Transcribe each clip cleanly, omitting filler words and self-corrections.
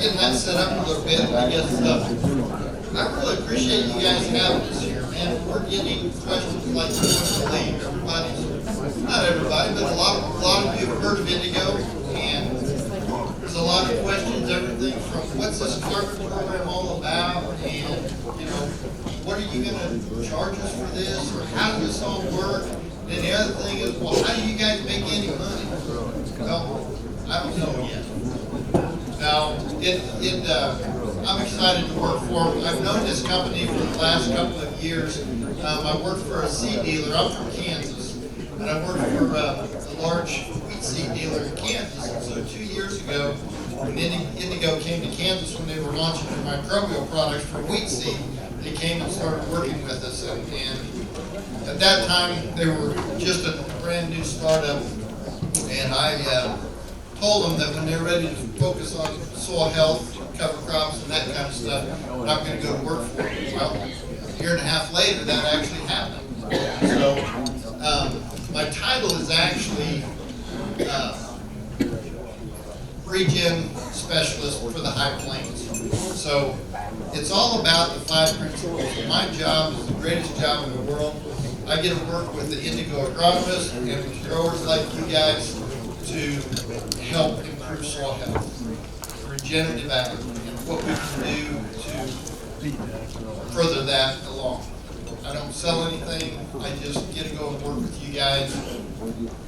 getting that set up a little bit, I guess I really appreciate you guys having us here, man. We're getting questions like you wouldn't believe. Not everybody, but a lot of you have heard of Indigo, and there's a lot of questions, everything from what's this carbon program all about, and what are you going to charge us for this, or how does this all work? And the other thing is, well, how do you guys make any money? Well, I don't know yet. Now, I'm excited to work for them. I've known this company for the last couple of years. I worked for a seed dealer. I'm from Kansas, and I worked for a large wheat seed dealer in Kansas. And so 2 years ago, when Indigo came to Kansas when they were launching their microbial products for wheat seed, they came and started working with us. And at that time, they were just a brand new startup, and I told them that when they're ready to focus on soil health, cover crops, and that kind of stuff, I'm not going to go to work for them. Well, a year and a half later, that actually happened. So my title is actually Regen Specialist for the High Plains. So it's all about the 5 principles. My job is the greatest job in the world. I get to work with the Indigo agronomists and with growers like you guys to help improve soil health, regenerative ag, and what we can do to further that along. I don't sell anything. I just get to go and work with you guys.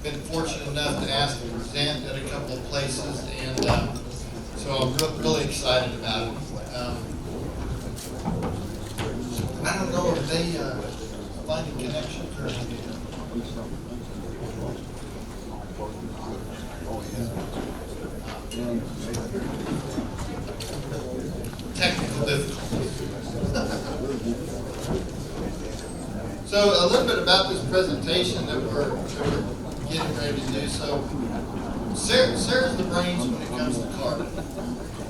Been fortunate enough to ask to present at a couple of places, and so I'm really excited about it. I don't know if they finding connections or technical difficulties. So a little bit about this presentation that we're getting ready to do. So Sarah's the brains when it comes to carbon.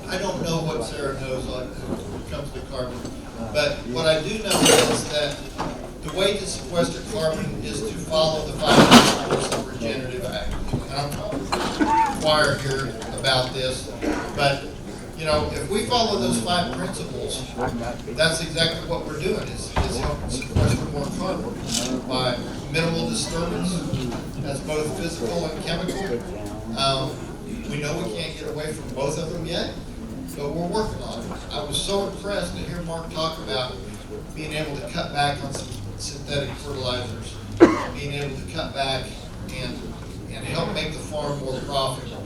I don't know what Sarah knows when it comes to carbon, but what I do know is that the way to sequester carbon is to follow the 5 principles of regenerative ag. And I'm talking to the choir here about this, but if we follow those 5 principles, that's exactly what we're doing, is helping sequester more carbon by minimal disturbance. That's both physical and chemical. We know we can't get away from both of them yet, but we're working on it. I was so impressed to hear Mark talk about being able to cut back on some synthetic fertilizers, being able to cut back and help make the farm more profitable.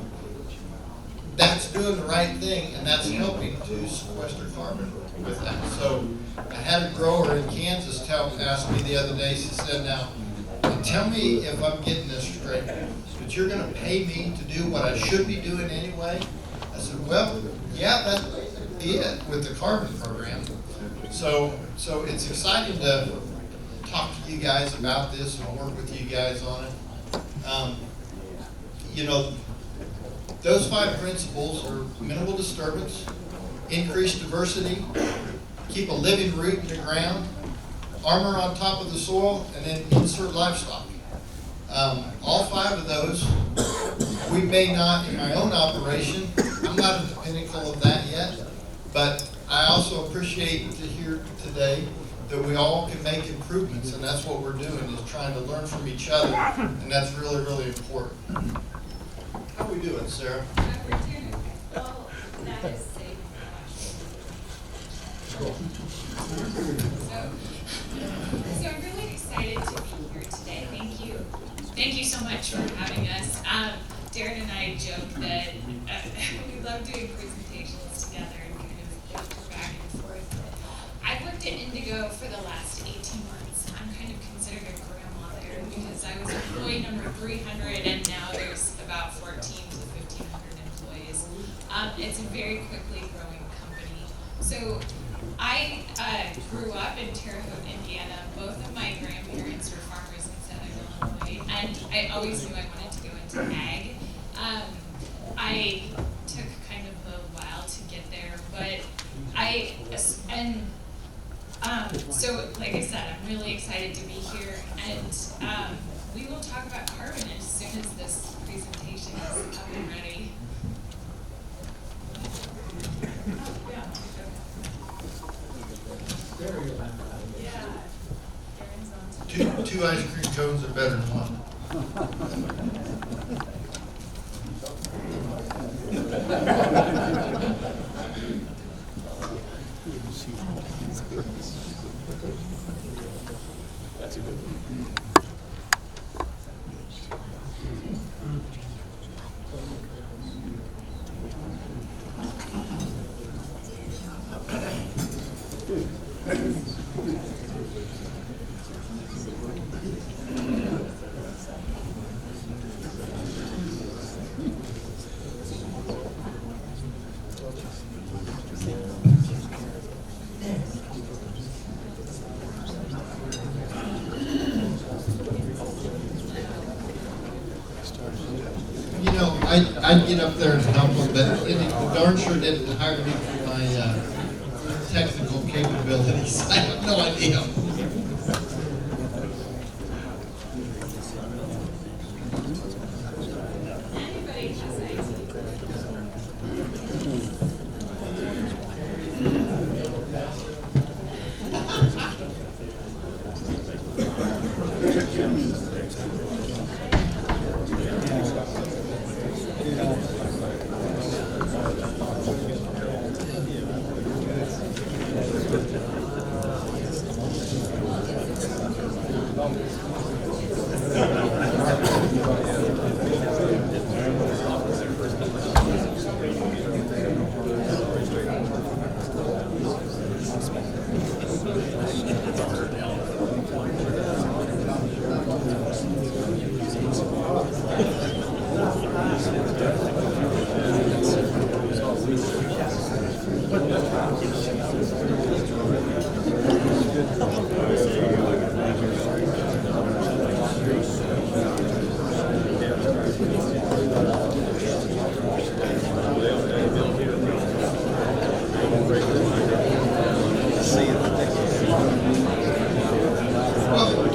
That's doing the right thing, and that's helping to sequester carbon with that. So I had a grower in Kansas ask me the other day, she said, now, tell me if I'm getting this straight, but you're going to pay me to do what I should be doing anyway? I said, well, yeah, that's it with the carbon program. So it's exciting to talk to you guys about this and work with you guys on it. Those 5 principles are minimal disturbance, increased diversity, keep a living root in the ground, armor on top of the soil, and then insert livestock. All 5 of those, we may not in my own operation. I'm not at the pinnacle of that yet, but I also appreciate to hear today that we all can make improvements, and that's what we're doing, is trying to learn from each other, and that's really, really important. How are we doing, Sarah? We're doing well. That is safe. Cool. So I'm really excited to be here today. Thank you. Thank you so much for having us. Darren and I joke that we love doing presentations together and kind of joke back and forth. I've worked at Indigo for the last 18 months. I'm kind of considered a grandma there because I was employee number 300, and now there's about 14 to 1,500 employees. It's a very quickly growing company. So I grew up in Terre Haute, Indiana. Both of my grandparents were farmers in Southern Illinois, and I always knew I wanted to go into ag. I took kind of a while to get there, but so like I said, I'm really excited to be here, and we will talk about carbon as soon as this presentation is up and ready. 2 ice cream cones are better than one. That's a good one. You know, I'd get up there and help them, but it darn sure didn't hire me for my technical capabilities. I have no idea. Anybody has IT.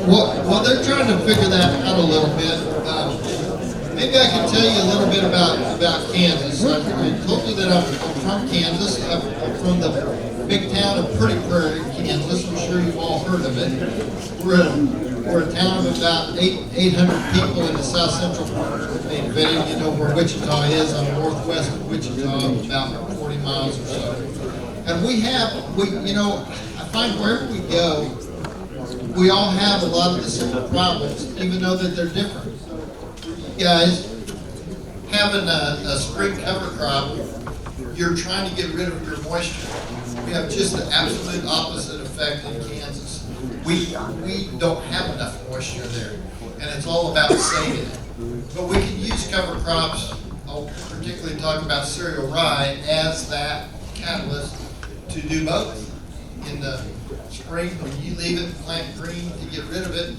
Well, they're trying to figure that out a little bit. Maybe I can tell you a little bit about Kansas. I told you that I'm from Kansas. I'm from the big town of Pretty Prairie, Kansas. I'm sure you've all heard of it. We're a town of about 800 people in the south central part of the Indigo. You know where Wichita is. I'm northwest of Wichita, about 40 miles or so. And I find wherever we go, we all have a lot of the similar problems, even though that they're different. You guys, having a spring cover crop, you're trying to get rid of your moisture. We have just the absolute opposite effect in Kansas. We don't have enough moisture there, and it's all about saving it. But we can use cover crops, I'll particularly talk about cereal rye, as that catalyst to do both. In the spring, when you leave it, plant green to get rid of it,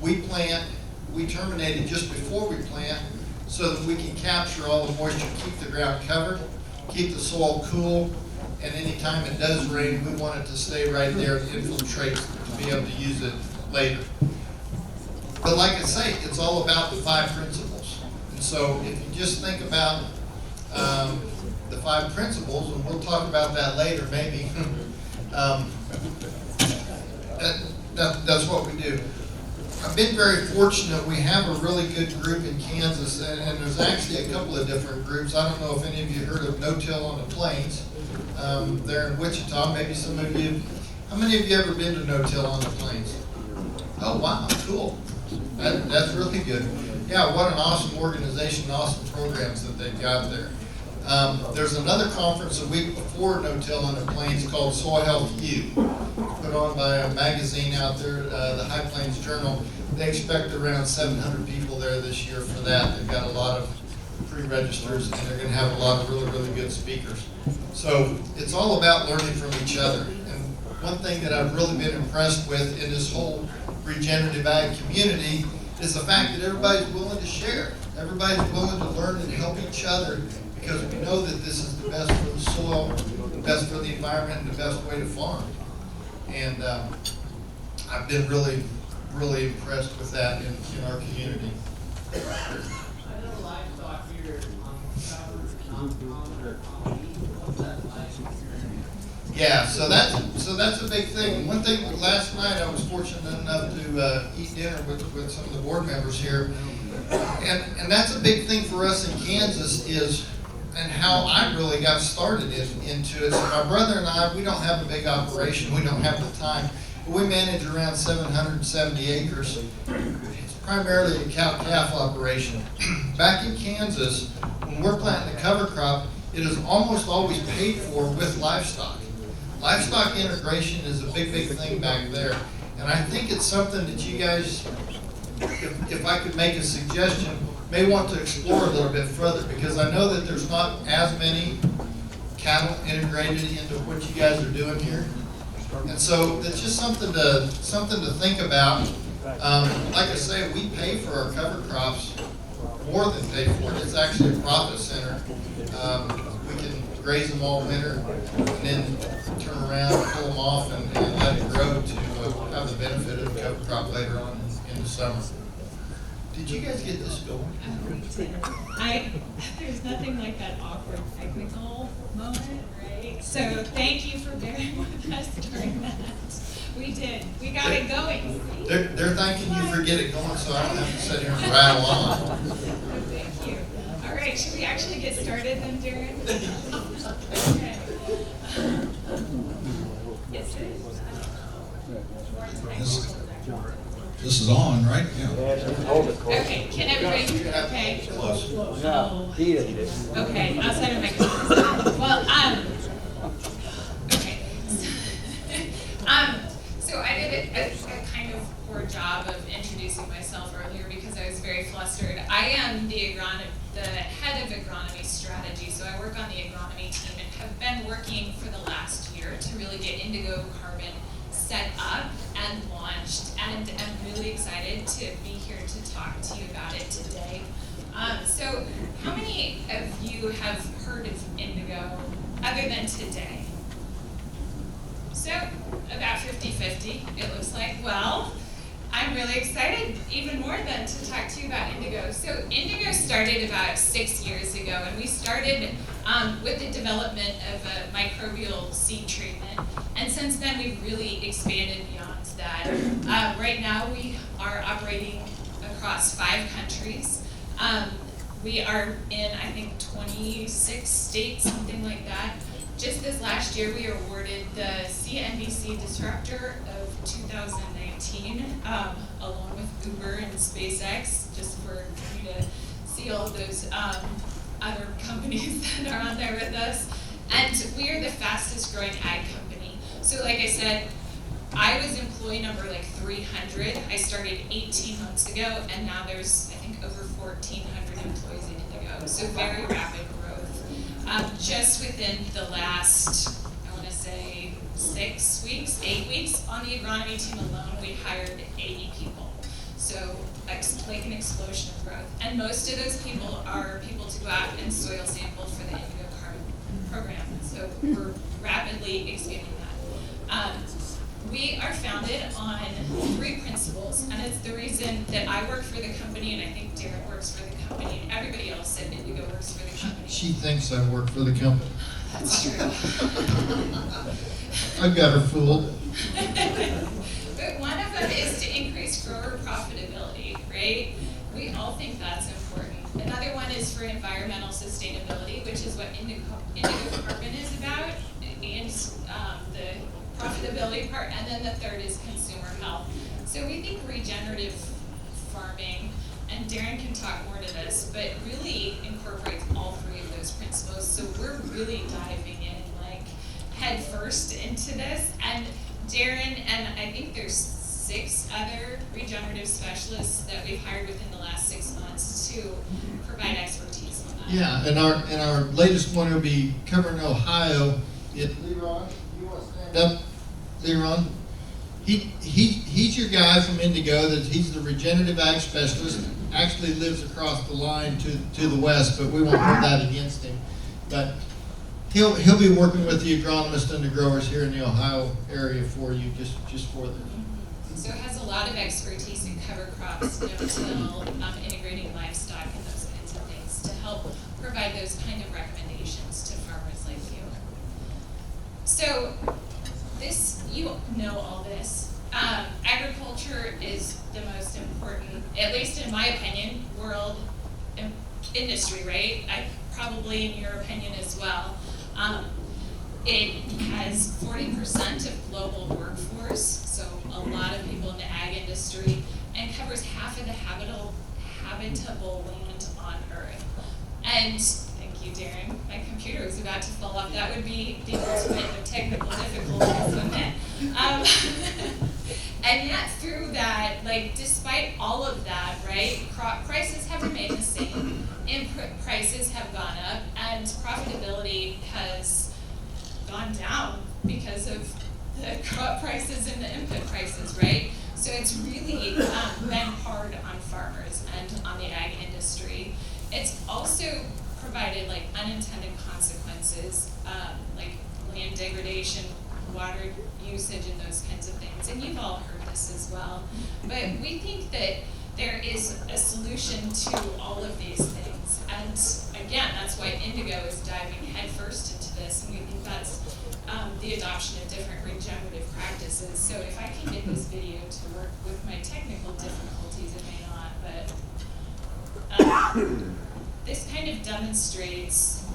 we terminate it just before we plant so that we can capture all the moisture, keep the ground covered, keep the soil cool, and anytime it does rain, we want it to stay right there and infiltrate to be able to use it later. But like I say, it's all about the 5 principles. And so if you just think about the 5 principles, and we'll talk about that later maybe, that's what we do. I've been very fortunate. We have a really good group in Kansas, and there's actually a couple of different groups. I don't know if any of you heard of No-Till on the Plains. They're in Wichita. Maybe some of you. How many of you ever been to No-Till on the Plains? Oh wow, cool. That's really good. Yeah, what an awesome organization, awesome programs that they've got there. There's another conference a week before No-Till on the Plains called Soil Health U, put on by a magazine out there, the High Plains Journal. They expect around 700 people there this year for that. They've got a lot of pre-registers, and they're going to have a lot of really, really good speakers. So it's all about learning from each other. And one thing that I've really been impressed with in this whole regenerative ag community is the fact that everybody's willing to share. Everybody's willing to learn and help each other, because we know that this is the best for the soil, the best for the environment, and the best way to farm. And I've been really, really impressed with that in our community. I know livestock here on beef, what's that like? Yeah, so so that's a big thing. One thing, last night I was fortunate enough to eat dinner with some of the board members here. And that's a big thing for us in Kansas is, and how I really got started into it. So my brother and I, we don't have a big operation. We don't have the time. But we manage around 770 acres. It's primarily a cow-calf operation. Back in Kansas, when we're planting the cover crop, it is almost always paid for with livestock. Livestock integration is a big, big thing back there. And I think it's something that you guys, if I could make a suggestion, may want to explore a little bit further, because I know that there's not as many cattle integrated into what you guys are doing here. And so it's just something to think about. Like I say, we pay for our cover crops more than pay for it. It's actually a profit center. We can graze them all winter and then turn around, pull them off, and let it grow to have the benefit of the cover crop later on in the summer. Did you guys get this going? We did. There's nothing like that awkward technical moment, right? So thank you for bearing with us during that. We did. We got it going. They're thanking you for getting it going, so I don't have to sit here and rattle on. Thank you. All right, should we actually get started then, Darren? Okay. Yes, it is. This is on, right? Yeah. Okay, can everybody, okay? Close. Oh, okay, outside of my comfort zone. Well, okay. So I did a kind of poor job of introducing myself earlier because I was very flustered. I am the head of agronomy strategy, so I work on the agronomy team and have been working for the last year to really get Indigo Carbon set up and launched, and I'm really excited to be here to talk to you about it today. So how many of you have heard of Indigo other than today? So about 50-50, it looks like. Well, I'm really excited even more than to talk to you about Indigo. So Indigo started about 6 years ago, and we started with the development of a microbial seed treatment. And since then, we've really expanded beyond that. Right now, we are operating across 5 countries. We are in, I think, 26 states, something like that. Just this last year, we were awarded the CNBC Disruptor of 2019, along with Uber and SpaceX, just for you to see all of those other companies that are on there with us. And we are the fastest growing ag company. So like I said, I was employee number 300. I started 18 months ago, and now there's, I think, over 1,400 employees in Indigo. So very rapid growth. Just within the last, I want to say, 6 weeks, 8 weeks, on the agronomy team alone, we hired 80 people. So like an explosion of growth. And most of those people are people to go out and soil sample for the Indigo Carbon program. So we're rapidly expanding that. We are founded on 3 principles, and it's the reason that I work for the company, and I think Darren works for the company, and everybody else at Indigo works for the company. She thinks I work for the company. That's true. I've got her fooled. But one of them is to increase grower profitability, right? We all think that's important. Another one is for environmental sustainability, which is what Indigo Carbon is about, and the profitability part, and then the third is consumer health. So we think regenerative farming, and Darren can talk more to this, but really incorporates all 3 of those principles. So we're really diving in head first into this, and Darren and I think there's 6 other regenerative specialists that we've hired within the last 6 months to provide expertise on that. Yeah, and our latest one will be covering Ohio. Leron, you want to stand up? Leron, he's your guy from Indigo. He's the regenerative ag specialist. Actually lives across the line to the west, but we won't hold that against him. But he'll be working with the agronomists and the growers here in the Ohio area for you, just for them. So it has a lot of expertise in cover crops, no-till, integrating livestock and those kinds of things to help provide those kind of recommendations to farmers like you. So this industry, right? Probably in your opinion as well. It has 40% of global workforce, so a lot of people in the ag industry, and covers half of the habitable land on Earth. And thank you, Darren. My computer was about to fall off. That would be the ultimate of technical difficulties, wouldn't it? And yet, through that, like, despite all of that, right, crop prices have remained the same, input prices have gone up, and profitability has gone down because of the crop prices and the input prices, right? So it's really been hard on farmers and on the ag industry. It's also provided like unintended consequences, like land degradation, water usage, and those kinds of things. And you've all heard this as well. But we think that there is a solution to all of these things. And again, that's why Indigo is diving headfirst into this. And we think that's the adoption of different regenerative practices. So if I can get this video to work with my technical difficulties, it may not, but this kind of demonstrates.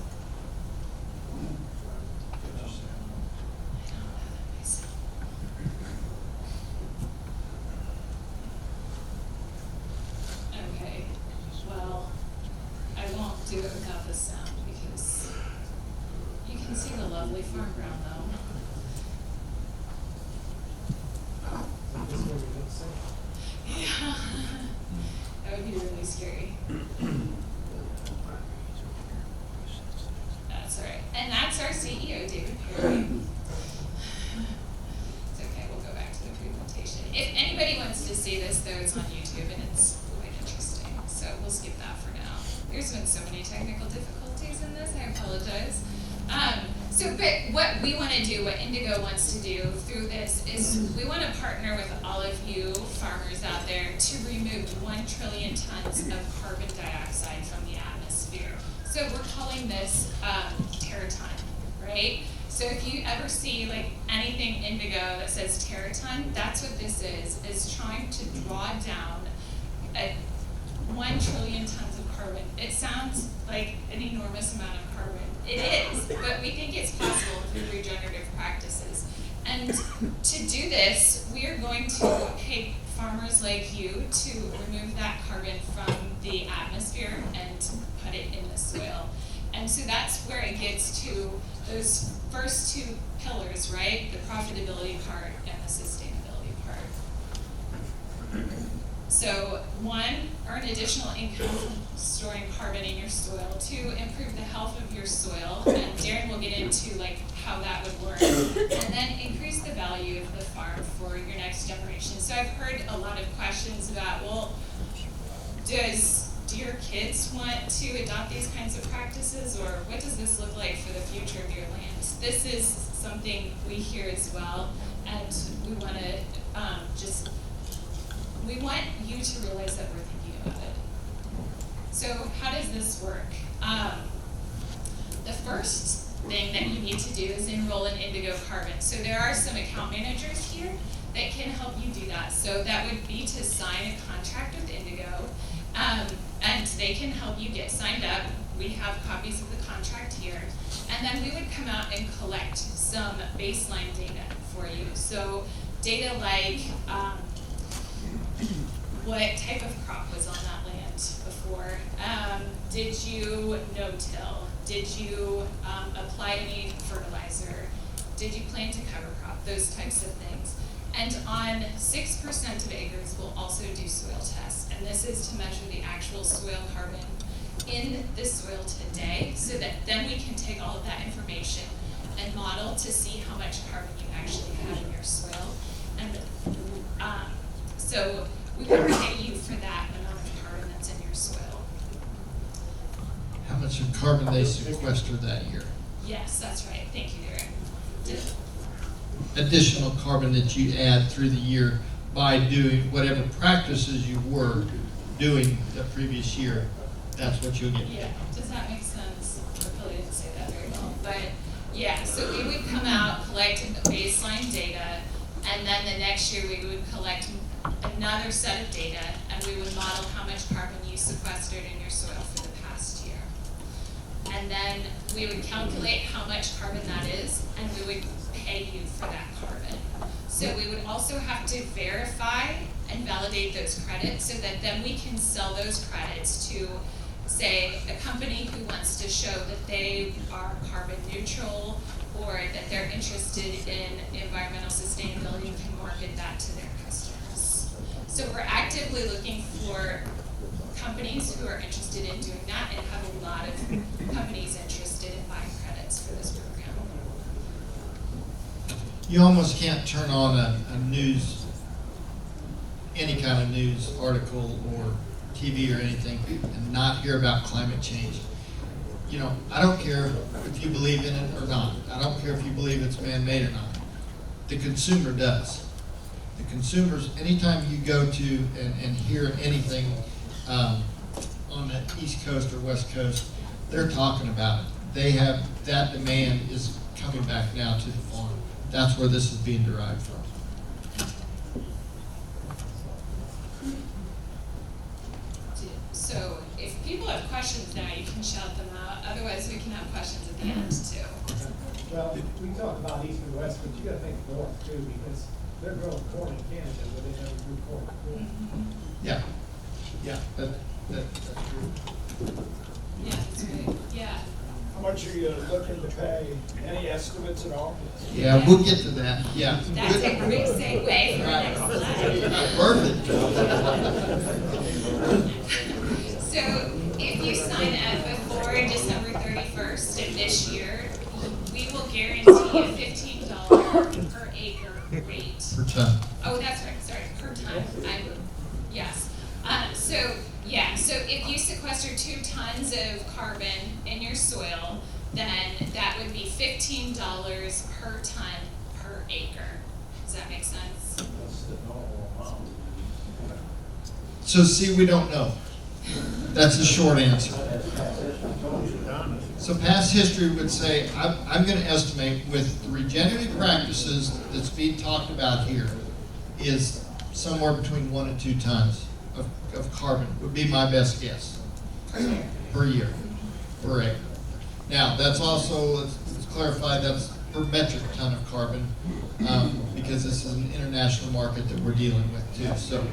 Okay, well, I won't do it without the sound because you can see the lovely farm ground though. Yeah, that would be really scary. That's all right. And that's our CEO, David Perry. It's okay, we'll go back to the presentation. If anybody wants to see this, though, it's on YouTube and it's quite interesting. So we'll skip that for now. There's been so many technical difficulties in this, I apologize. But what we want to do, what Indigo wants to do through this is we want to partner with all of you farmers out there to remove 1 trillion tons of carbon dioxide from the atmosphere. So we're calling this teraton, right? So if you ever see like anything Indigo that says teraton, that's what this is trying to draw down 1 trillion tons of carbon. It sounds like an enormous amount of carbon. It is, but we think it's possible through regenerative practices. And to do this, we are going to pay farmers like you to remove that carbon from the atmosphere and put it in the soil. And so that's where it gets to those first two pillars, right? The profitability part and the sustainability part. So 1, earn additional income from storing carbon in your soil. 2, improve the health of your soil. And Darren will get into like how that would work. And then increase the value of the farm for your next generation. So I've heard a lot of questions about, well, do your kids want to adopt these kinds of practices, or what does this look like for the future of your land? This is something we hear as well, and we want to we want you to realize that we're thinking about it. So how does this work? The first thing that you need to do is enroll in Indigo Carbon. So there are some account managers here that can help you do that. So that would be to sign a contract with Indigo, and they can help you get signed up. We have copies of the contract here. And then we would come out and collect some baseline data for you. So data like what type of crop was on that land before? Did you no-till? Did you apply any fertilizer? Did you plant a cover crop? Those types of things. And on 6% of acres, we'll also do soil tests. And this is to measure the actual soil carbon in the soil today, so that then we can take all of that information and model to see how much carbon you actually have in your soil. And so we would pay you for that amount of carbon that's in your soil. How much of carbon they sequester that year? Yes, that's right. Thank you, Derek. Additional carbon that you add through the year by doing whatever practices you were doing the previous year, that's what you'll get. Yeah, does that make sense? I probably didn't say that very well, but yeah, so we would come out, collect the baseline data, and then the next year we would collect another set of data, and we would model how much carbon you sequestered in your soil for the past year. And then we would calculate how much carbon that is, and we would pay you for that carbon. So we would also have to verify and validate those credits so that then we can sell those credits to, say, a company who wants to show that they are carbon neutral or that they're interested in environmental sustainability and can market that to their customers. So we're actively looking for companies who are interested in doing that and have a lot of companies interested in buying credits for this program. You almost can't turn on a news, any kind of news article or TV or anything and not hear about climate change. You know, I don't care if you believe in it or not. I don't care if you believe it's man-made or not. The consumer does. The consumers, anytime you go to and hear anything on the East Coast or West Coast, they're talking about it. They have, that demand is coming back now to the farm. That's where this is being derived from. So if people have questions now, you can shout them out. Otherwise, we can have questions at the end too. Well, we talk about east and west, but you gotta think north too, because they're growing corn in Canada, but they never grew corn. Yeah, yeah, that's true. Yeah, that's great. Yeah. How much are you looking to pay? Any estimates at all? Yeah, we'll get to that, yeah. That's a great segue for the next slide. Perfect. So if you sign up before December 31st of this year, we will guarantee a $15 per acre rate. Per ton. Oh, that's right, sorry, per ton. Yes. So if you sequester 2 tons of carbon in your soil, then that would be $15 per ton per acre. Does that make sense? So see, we don't know. That's the short answer. So past history would say, I'm going to estimate with the regenerative practices that's being talked about here is somewhere between 1 and 2 tons of carbon would be my best guess per year, per acre. Now, that's also, let's clarify, that's per metric ton of carbon because this is an international market that we're dealing with too. So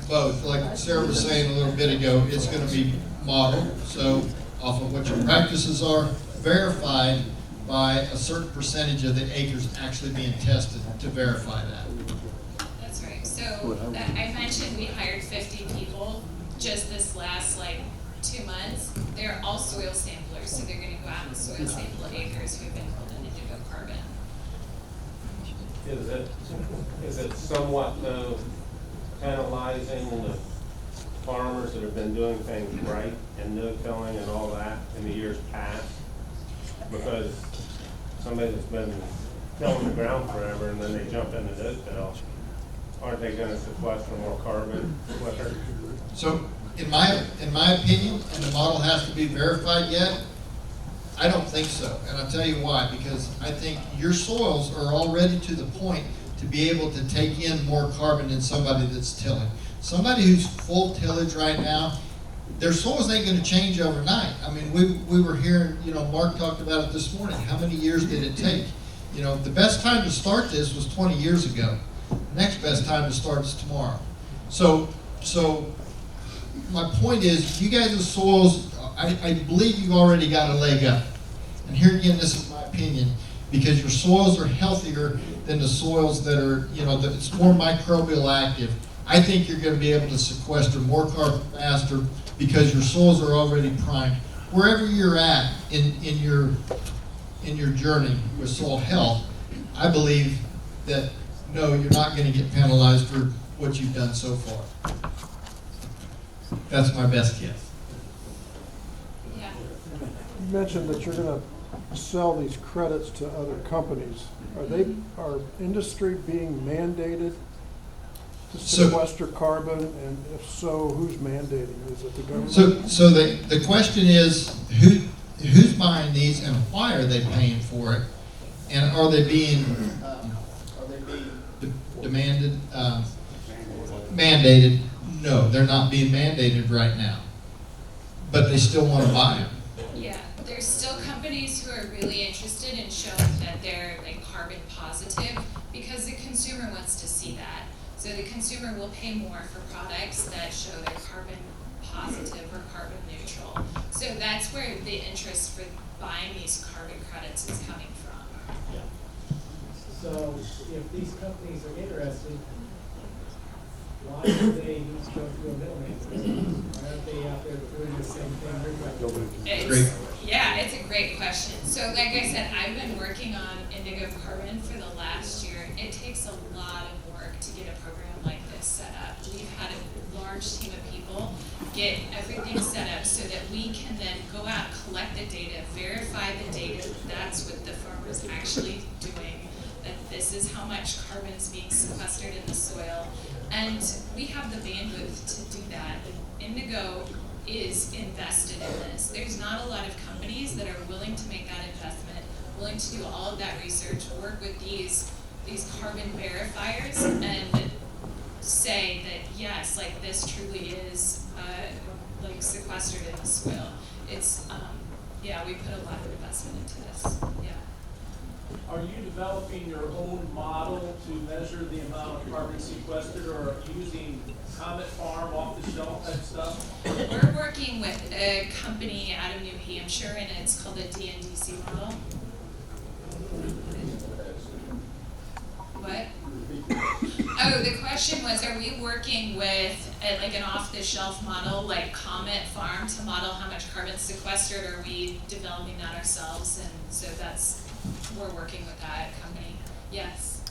both, like Sarah was saying a little bit ago, it's going to be modeled, so off of what your practices are, verified by a certain percentage of the acres actually being tested to verify that. That's right. So I mentioned we hired 50 people just this last 2 months. They're all soil samplers, so they're going to go out and soil sample acres who have been put in Indigo carbon. Is it somewhat penalizing the farmers that have been doing things right and no-tilling and all that in the years past? Because somebody that's been tilling the ground forever and then they jump into this bill, aren't they gonna sequester more carbon quicker? So in my opinion, and the model has to be verified yet, I don't think so. And I'll tell you why, because I think your soils are already to the point to be able to take in more carbon than somebody that's tilling. Somebody who's full tillage right now, their soils ain't gonna change overnight. I mean, we were hearing, Mark talked about it this morning. How many years did it take? The best time to start this was 20 years ago. The next best time to start is tomorrow. So my point is, you guys' soils, I believe you've already got a leg up. And here again, this is my opinion, because your soils are healthier than the soils that are, that it's more microbial active. I think you're going to be able to sequester more carbon faster because your soils are already primed. Wherever you're at in your journey with soil health, I believe that no, you're not going to get penalized for what you've done so far. That's my best guess. Yeah. You mentioned that you're going to sell these credits to other companies. Are industry being mandated to sequester carbon, and if so, who's mandating? Is it the government? So the question is, who's buying these and why are they paying for it? And are they being demanded, mandated. No, they're not being mandated right now, but they still want to buy them. Yeah, there's still companies who are really interested in showing that they're like carbon positive because the consumer wants to see that. So the consumer will pay more for products that show they're carbon positive or carbon neutral. So that's where the interest for buying these carbon credits is coming from. So if these companies are interested, why do they need to go through a middleman? Why aren't they out there doing the same thing? Yeah, it's a great question. So like I said, I've been working on Indigo Carbon for the last year. It takes a lot of work to get a program like this set up. We've had a large team of people get everything set up so that we can then go out, collect the data, verify the data that that's what the farmer is actually doing, that this is how much carbon is being sequestered in the soil. And we have the bandwidth to do that. Indigo is invested in this. There's not a lot of companies that are willing to make that investment, willing to do all of that research, work with these carbon verifiers and say that yes, like this truly is like sequestered in the soil. It's yeah, we put a lot of investment into this. Yeah. Are you developing your own model to measure the amount of carbon sequestered, or are you using Comet Farm, off-the-shelf type stuff? We're working with a company out of New Hampshire, and it's called the DNDC model. What? Oh, the question was, are we working with like an off-the-shelf model like Comet Farm to model how much carbon sequestered? Or are we developing that ourselves? And so we're working with that company. Yes.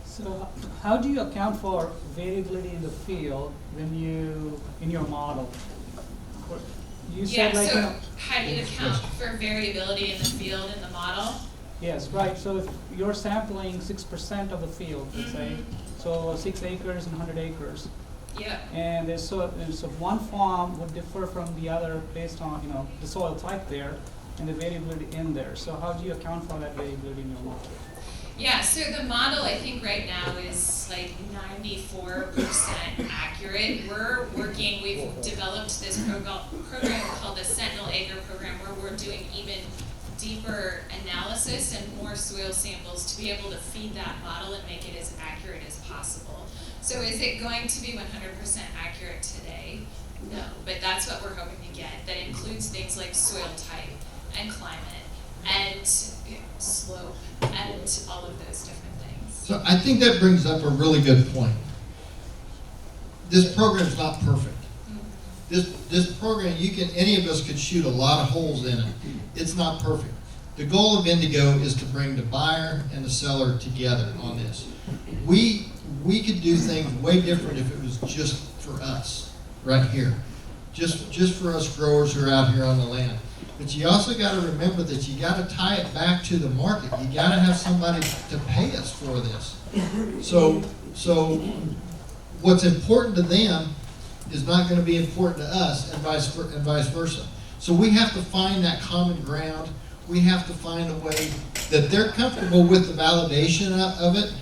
So how do you account for variability in the field in your model? You said Yeah, like, so how do you account for variability in the field in the model? yes, right. So if you're sampling 6% of the field, let's say, so 6 acres and 100 acres. Yeah. And so one farm would differ from the other based on, the soil type there and the variability in there. So how do you account for that variability in your model? Yeah, so the model I think right now is like 94% accurate. We've developed this program called the Sentinel Acre Program where we're doing even deeper analysis and more soil samples to be able to feed that model and make it as accurate as possible. So is it going to be 100% accurate today? No, but that's what we're hoping to get. That includes things like soil type and climate and slope and all of those different things. So I think that brings up a really good point. This program's not perfect. This program, any of us could shoot a lot of holes in it. It's not perfect. The goal of Indigo is to bring the buyer and the seller together on this. We could do things way different if it was just for us, right here. Just for us growers who are out here on the land. But you also got to remember that you got to tie it back to the market. You got to have somebody to pay us for this. So what's important to them is not going to be important to us, and vice versa. So we have to find that common ground. We have to find a way that they're comfortable with the validation of it,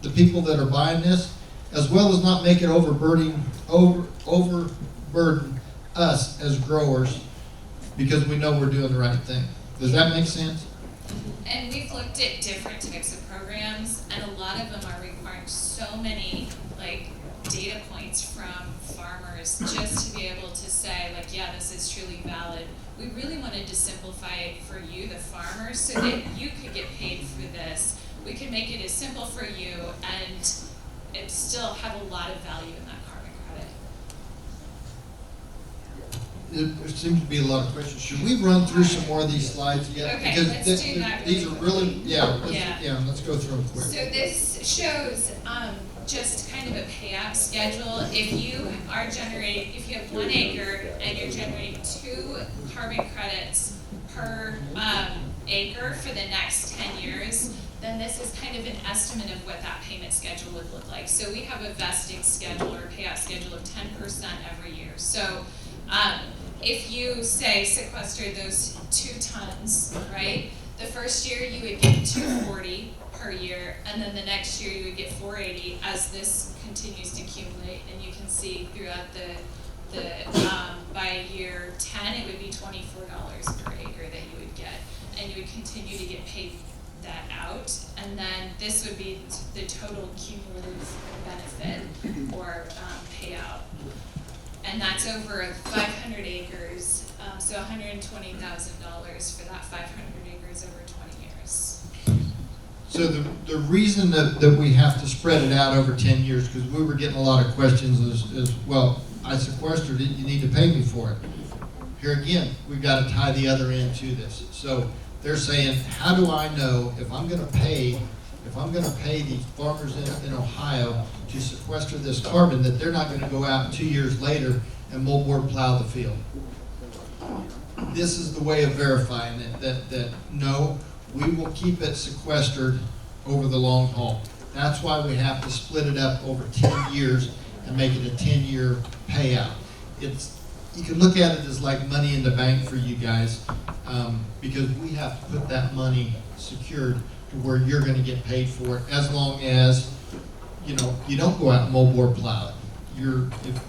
the people that are buying this, as well as not make it overburden us as growers, because we know we're doing the right thing. Does that make sense? And we've looked at different types of programs, and a lot of them are requiring so many data points from farmers just to be able to say yeah, this is truly valid. We really wanted to simplify it for you, the farmers, so that you could get paid for this. We could make it as simple for you and it still have a lot of value in that carbon credit. There seems to be a lot of questions. Should we run through some more of these slides yet? Okay, because let's do that these really are really, quickly. let's go through them quick. So this shows just kind of a payout schedule. If you have 1 acre and you're generating 2 carbon credits per acre for the next 10 years, then this is kind of an estimate of what that payment schedule would look like. So we have a vesting schedule or payout schedule of 10% every year. So if you say sequestered those 2 tons, right? The first year you would get $240 per per year, and then the next year you would get 480 as this continues to accumulate. And you can see throughout by year 10, it would be $24 per acre that you would get, and you would continue to get paid that out, and then this would be the total cumulative benefit or payout. And that's over 500 acres, so $120,000 for that 500 acres over 20 years. So the reason that we have to spread it out over 10 years, because we were getting a lot of questions is, well, I sequestered it, you need to pay me for it. Here again, we've got to tie the other end to this. So they're saying, how do I know if I'm going to pay these farmers in Ohio to sequester this carbon, that they're not going to go out 2 years later and moldboard plow the field? This is the way of verifying it, that no, we will keep it sequestered over the long haul. That's why we have to split it up over 10 years and make it a 10-year payout. You can look at it as like money in the bank for you guys, because we have to put that money secured to where you're going to get paid for it, as long as you don't go out and moldboard plow it.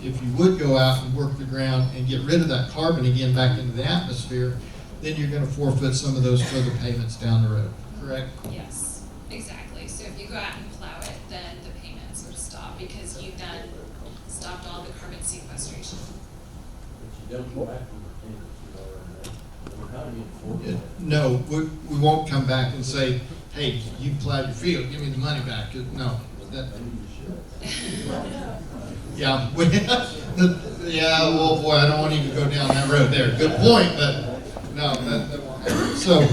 If you would go out and work the ground and get rid of that carbon again back into the atmosphere, then you're going to forfeit some of those further payments down the road. Correct? Yes, exactly. So if you go out and plow it, then the payments would stop because you've then stopped all the carbon sequestration. No, we won't come back and say, hey, you plowed your field, give me the money back. No. Yeah, well, boy, I don't want to even go down that road there. Good point, but no, that won't happen. So,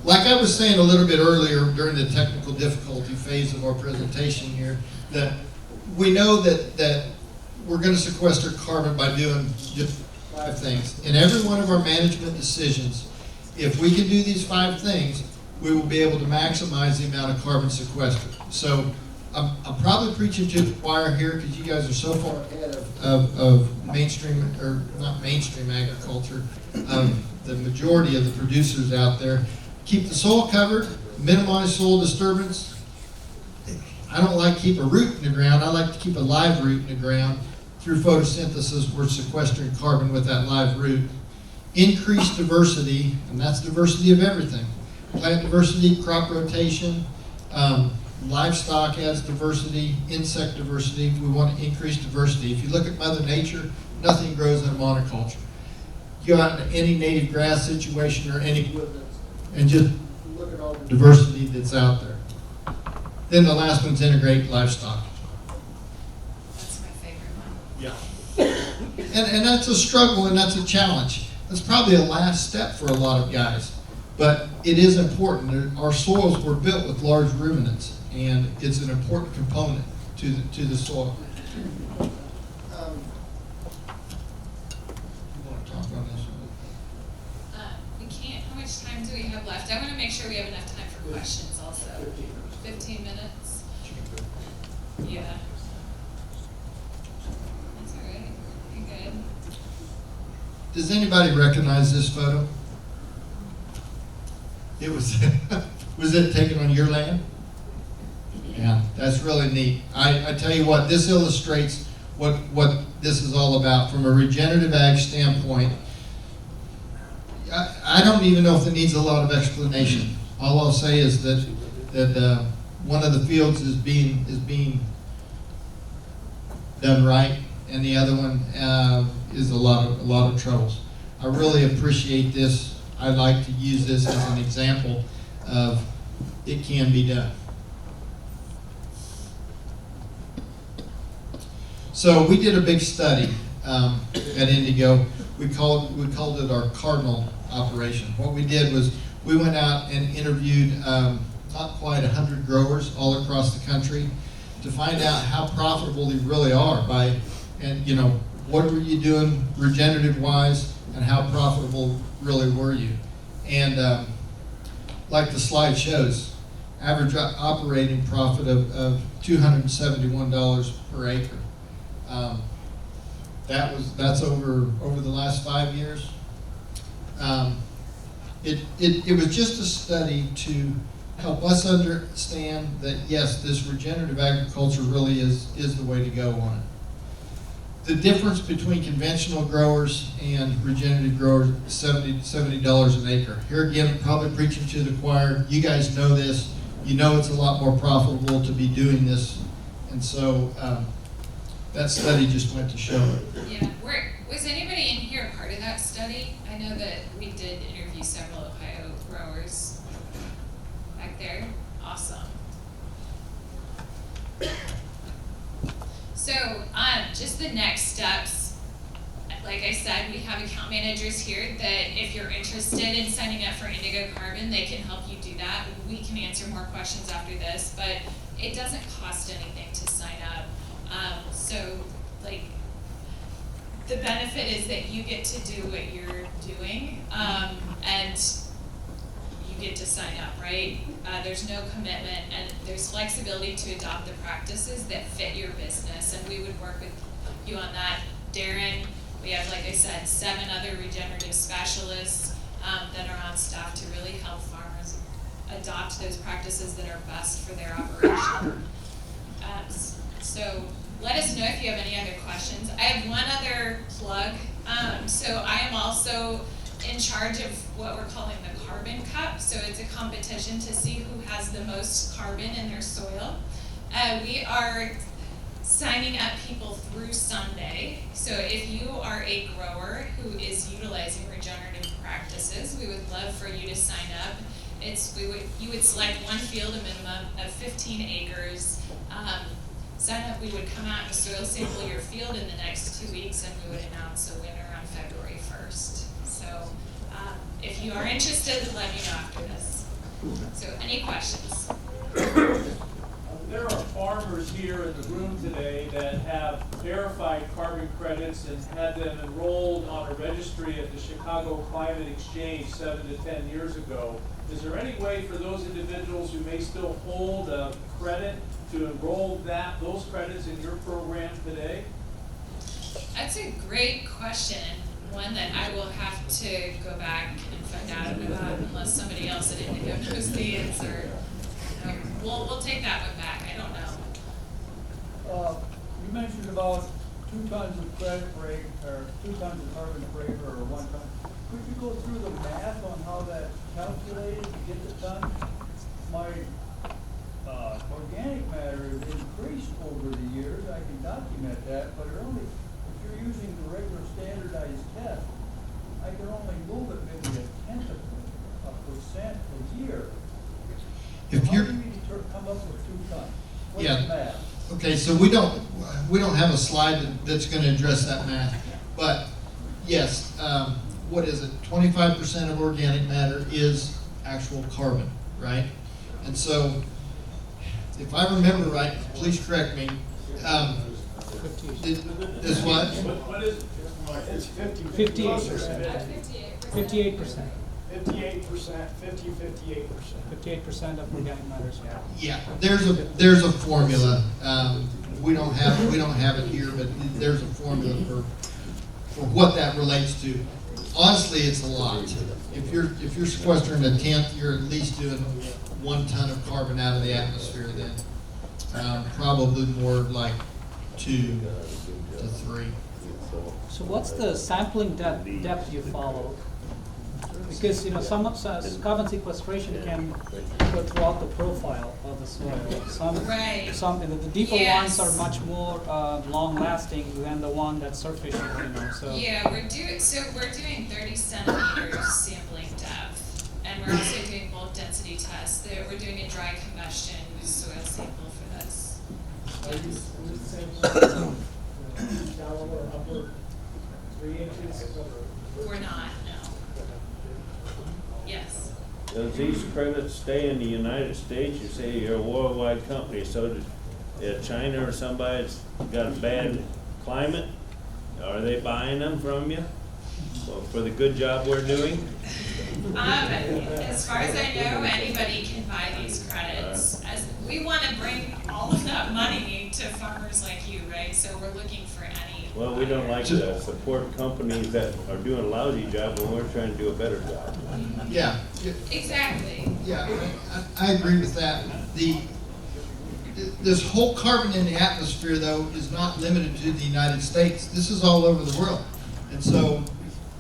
like I was saying a little bit earlier during the technical difficulty phase of our presentation here, that we know that we're going to sequester carbon by doing just 5 things. In every one of our management decisions, if we can do these 5 things, we will be able to maximize the amount of carbon sequestered. So I'm probably preaching to the choir here because you guys are so far ahead of mainstream, or not mainstream agriculture, the majority of the producers out there. Keep the soil covered, minimize soil disturbance. I don't like to keep a root in the ground. I like to keep a live root in the ground. Through photosynthesis, we're sequestering carbon with that live root. Increase diversity, and that's diversity of everything. Plant diversity, crop rotation, livestock adds diversity, insect diversity. We want to increase diversity. If you look at Mother Nature, nothing grows in a monoculture. You go out into any native grass situation or any woodlands and just look at all the diversity that's out there. Then the last one's integrate livestock. That's my favorite one. Yeah. And that's a struggle and that's a challenge. That's probably a last step for a lot of guys. But it is important. Our soils were built with large ruminants, and it's an important component to the soil. You want to talk on this? We can't. How much time do we have left? I want to make sure we have enough time for questions also. 15 minutes? Yeah. That's all right. You're good. Does anybody recognize this photo? It was, was it taken on your land? Yeah, that's really neat. I tell you what, this illustrates what this is all about from a regenerative ag standpoint. I don't even know if it needs a lot of explanation. All I'll say is that one of the fields is being done right, and the other one is a lot of troubles. I really appreciate this. I like to use this as an example of it can be done. So we did a big study at Indigo. We called it our Cardinal operation. What we did was we went out and interviewed not quite 100 growers all across the country to find out how profitable they really are what were you doing regenerative wise and how profitable really were you. And like the slide shows, average operating profit of $271 per acre. That's over the last 5 years. It was just a study to help us understand that, yes, this regenerative agriculture really is the way to go on it. The difference between conventional growers and regenerative growers is $70 an acre. Here again, probably preaching to the choir. You guys know this. You know it's a lot more profitable to be doing this. And so that study just went to show it. Yeah, was anybody in here part of that study? I know that we did interview several Ohio growers back there. Awesome. So, just the next steps. Like I said, we have account managers here that if you're interested in signing up for Indigo Carbon, they can help you do that. We can answer more questions after this, but it doesn't cost anything to sign up. So, like, the benefit is that you get to do what you're doing, and you get to sign up, right? There's no commitment, and there's flexibility to adopt the practices that fit your business, and we would work with you on that. Darren, we have, like I said, 7 other regenerative specialists that are on staff to really help farmers adopt those practices that are best for their operation. So let us know if you have any other questions. I have one other plug. So I am also in charge of what we're calling the Carbon Cup. So it's a competition to see who has the most carbon in their soil. We are signing up people through Sunday. So if you are a grower who is utilizing regenerative practices, we would love for you to sign up. You would select one field, a minimum of 15 acres. Sign up, we would come out and soil sample your field in the next 2 weeks, and we would announce a winner on February 1st. So if you are interested, let me know after this. So any questions? There are farmers here in the room today that have verified carbon credits and had them enrolled on a registry at the Chicago Climate Exchange 7 to 10 years ago. Is there any way for those individuals who may still hold a credit to enroll those credits in your program today? That's a great question, one that I will have to go back and find out about unless somebody else at Indigo knows the answer. We'll take that one back. I don't know. You mentioned about 2 tons of credit per acre, or 2 tons of carbon per acre, or 1 ton. Could you go through the math on how that's calculated to get the ton? My organic matter has increased over the years. I can document that, but if you're using the regular standardized test, I can only move it maybe 0.1% a year. If How you're, do you come up with 2 tons? What's Yeah. the math? okay, so we don't have a slide that's going to address that math, but yes, what is it? 25% of organic matter is actual carbon, right? And so, if I remember right, please correct me. Is what? What is it? It's 58%. 58%. 58%, 58%. 58% of organic matter. Yeah, there's a formula. We don't have it here, but there's a formula for what that relates to. Honestly, it's a lot. If you're sequestering 1/10, you're at least doing 1 ton of carbon out of the atmosphere. Then probably more like 2 to 3. So what's the sampling depth you follow? Because some carbon sequestration can go throughout the profile of the soil. Right. The deeper Yes. ones are much more long-lasting than the one that's surface. So Yeah, we're doing 30 centimeters sampling depth, and we're also doing bulk density tests. We're doing a dry combustion soil sample for this. Are you saying shallow or upper 3 inches? We're not, no. Yes. Does these credits stay in the United States? You say you're a worldwide company, so did China or somebody's got a bad climate? Are they buying them from you for the good job we're doing? As far as I know, anybody can buy these credits. As we want to bring all of that money to farmers like you, right? So we're looking for any. Well, we don't like to support companies that are doing a lousy job when we're trying to do a better job. Yeah, Exactly. Yeah, I agree with that. This whole carbon in the atmosphere, though, is not limited to the United States. This is all over the world. And so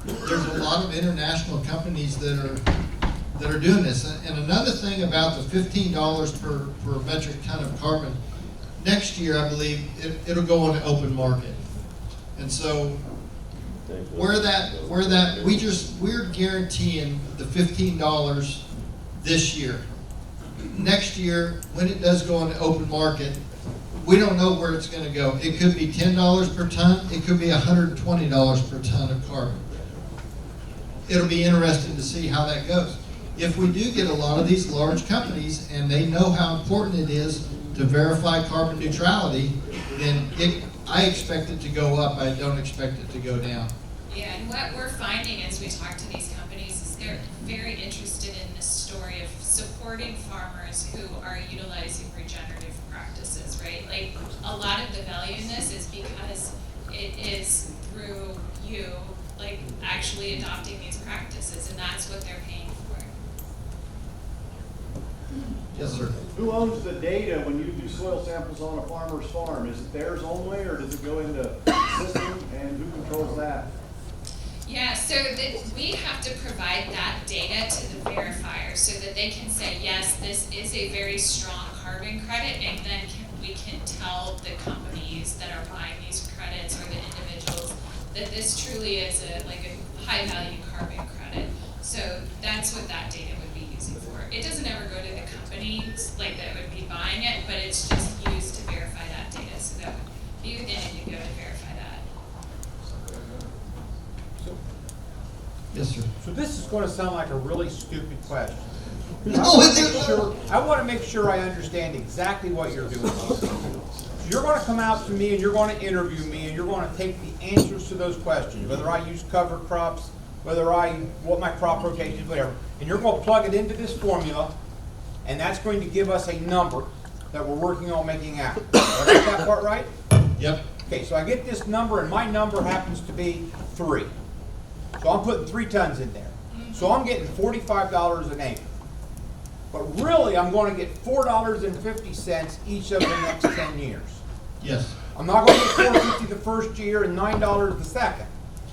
there's a lot of international companies that are doing this. And another thing about the $15 per metric ton of carbon, next year, I believe, it'll go on the open market. And so we're guaranteeing the $15 this year. Next year, when it does go on the open market, we don't know where it's going to go. It could be $10 per ton. It could be $120 per ton of carbon. It'll be interesting to see how that goes. If we do get a lot of these large companies and they know how important it is to verify carbon neutrality, then I expect it to go up. I don't expect it to go down. Yeah, and what we're finding as we talk to these companies is they're very interested in this story of supporting farmers who are utilizing regenerative practices, right? Like, a lot of the value in this is because it is through you, like, actually adopting these practices, and that's what they're paying for. Yes, sir. Who owns the data when you do soil samples on a farmer's farm? Is it theirs only, or does it go into the system, and who controls that? Yeah, so we have to provide that data to the verifier so that they can say, yes, this is a very strong carbon credit, and then we can tell the companies that are buying these credits or the individuals that this truly is a high value carbon credit. So that's what that data would be using for. It doesn't ever go to the companies that would be buying it, but it's just used to verify that data. So that would be within Indigo to verify that. Yes, sir. So this is going to sound like a really stupid question. No, I want to make sure I understand exactly what you're doing. So you're going to come out to me and you're going to interview me and you're going to take the answers to those questions, whether I use cover crops, what my crop rotation is, whatever, and you're going to plug it into this formula, and that's going to give us a number that we're working on making out. Did I get that part right? Yep. Okay, so I get this number, and my number happens to be 3. So I'm putting 3 tons in there. So I'm getting $45 an acre. But really, I'm going to get $4.50 each of the next 10 years. Yes. I'm not going to get $4.50 the first year and $9 the second.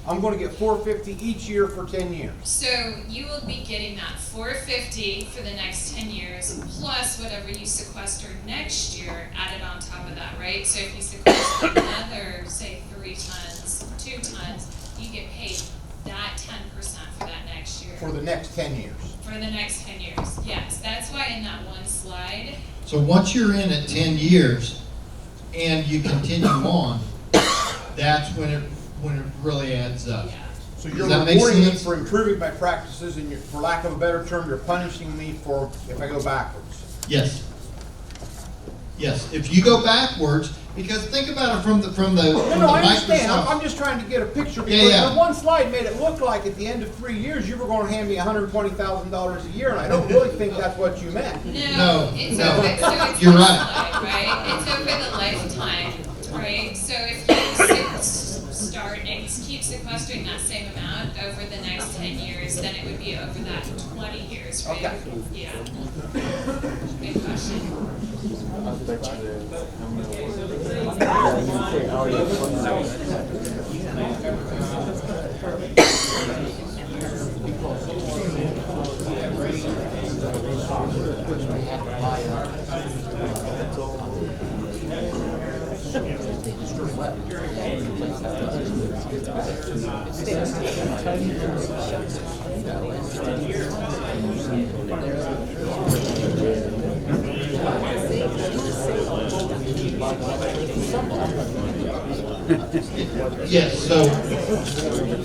I'm going to get $4.50 each year for 10 years. So you will be getting that $4.50 for the next 10 years, plus whatever you sequester next year added on top of that, right? So if you sequester another, say, 3 tons, 2 tons, you get paid that 10% for that next year. For the next 10 years. For the next 10 years, yes. That's why in that one slide. So once you're in at 10 years and you continue on, that's when it really adds up. Yeah. So you're Does that make rewarding me sense? for improving my practices, and for lack of a better term, you're punishing me for if I go backwards. Yes. Yes. If you go backwards, because think about it from the No, I understand. Microsoft. I'm just trying to get a picture, because Yeah. the one slide made it look like at the end of 3 years, you were going to hand me $120,000 a year, and I don't really think that's what you meant. No, It's no. over, so it's You're one right. slide, right? It's over the lifetime, right? So if you start and keep sequestering that same amount over the next 10 years, then it would be over that 20 years, right? Okay. Yeah. Good question. Yes, so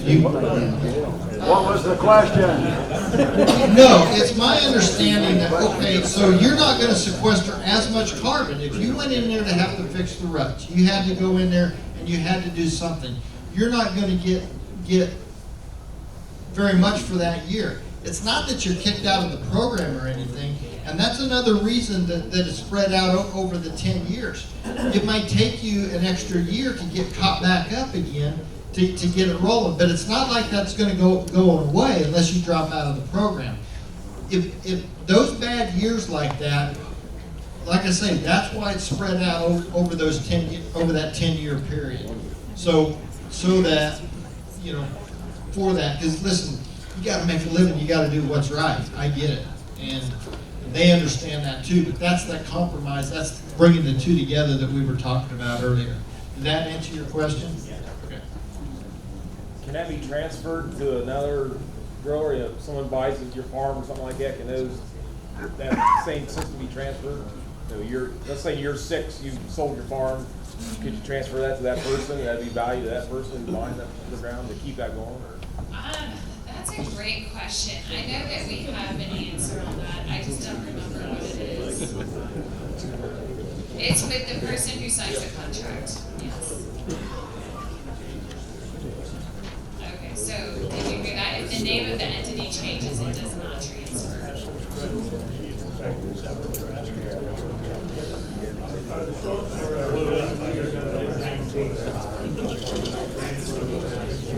you, What was the question? no, it's my understanding that, okay, so you're not gonna sequester as much carbon. If you went in there to have to fix the ruts, you had to go in there and you had to do something, you're not gonna get very much for that year. It's not that you're kicked out of the program or anything, and that's another reason that it's spread out over the 10 years. It might take you an extra year to get caught back up again to get it rolling, but it's not like that's going to go away unless you drop out of the program. if those bad years like that, like I say, that's why it's spread out over those over that 10-year period. So that, you know, for that, because listen, you got to make a living, you got to do what's right. I get it, and they understand that too. But that's that compromise. That's bringing the two together that we were talking about earlier. Did that answer your question? Yeah. Okay. Can that be transferred to another grower? If someone buys your farm or something like that, can that same system be transferred? So let's say year 6, you sold your farm. Could you transfer that to that person? Would that be value to that person buying the ground to keep that going? Or? That's a great question. I know that we have an answer on that. I just don't remember what it is. It's with the person who signs the contract. Yes. Okay, so did you hear that? If the name of the entity changes, it does not transfer.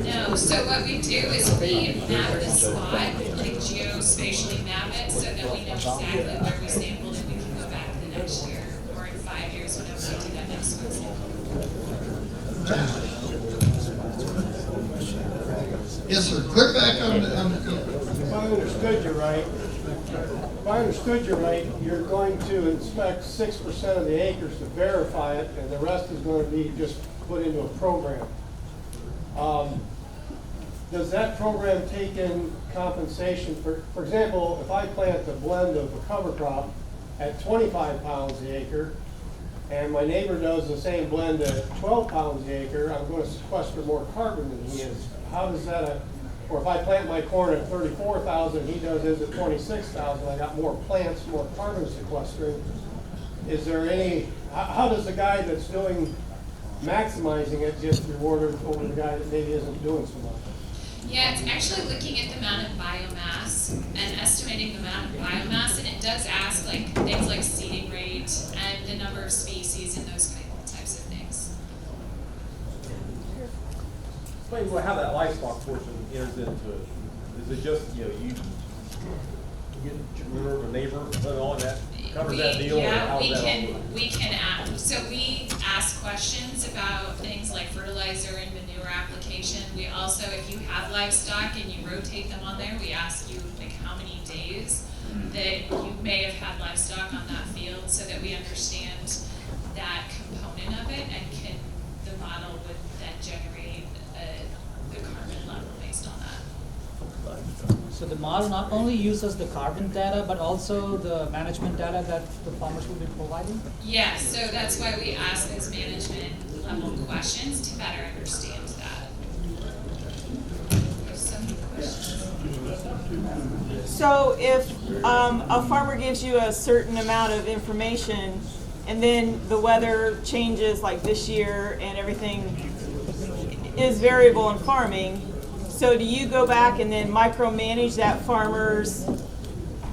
No, so what we do is we map the spot, like geospatially map it, so that we know exactly where we sampled and we can go back the next year, or in 5 years, whenever we do that next one. Yes, sir. Clear back on the. If I understood you right, you're going to inspect 6% of the acres to verify it, and the rest is going to be just put into a program. Does that program take in compensation? For example, if I plant a blend of a cover crop at 25 pounds the acre, and my neighbor does the same blend at 12 pounds the acre, I'm going to sequester more carbon than he is. How does that, or if I plant my corn at 34,000, he does his at 26,000, I got more plants, more carbon sequestering. Is there any, how does the guy that's doing maximizing it get rewarded over the guy that maybe isn't doing so much? Yeah, it's actually looking at the amount of biomass and estimating the amount of biomass, and it does ask like things like seeding rate and the number of species and those types of things. Explain how that livestock portion enters into it. Is it just, you get a neighbor, put on that, covers that deal? Yeah, we can ask, so we ask questions about things like fertilizer and manure application. We also, if you have livestock and you rotate them on there, we ask you like how many days that you may have had livestock on that field, so that we understand that component of it, and the model would then generate the carbon level based on that. So the model not only uses the carbon data, but also the management data that the farmers will be providing? Yeah, so that's why we ask those management level questions to better understand that. There's some questions. So if a farmer gives you a certain amount of information and then the weather changes like this year and everything is variable in farming, so do you go back and then micromanage that farmer's,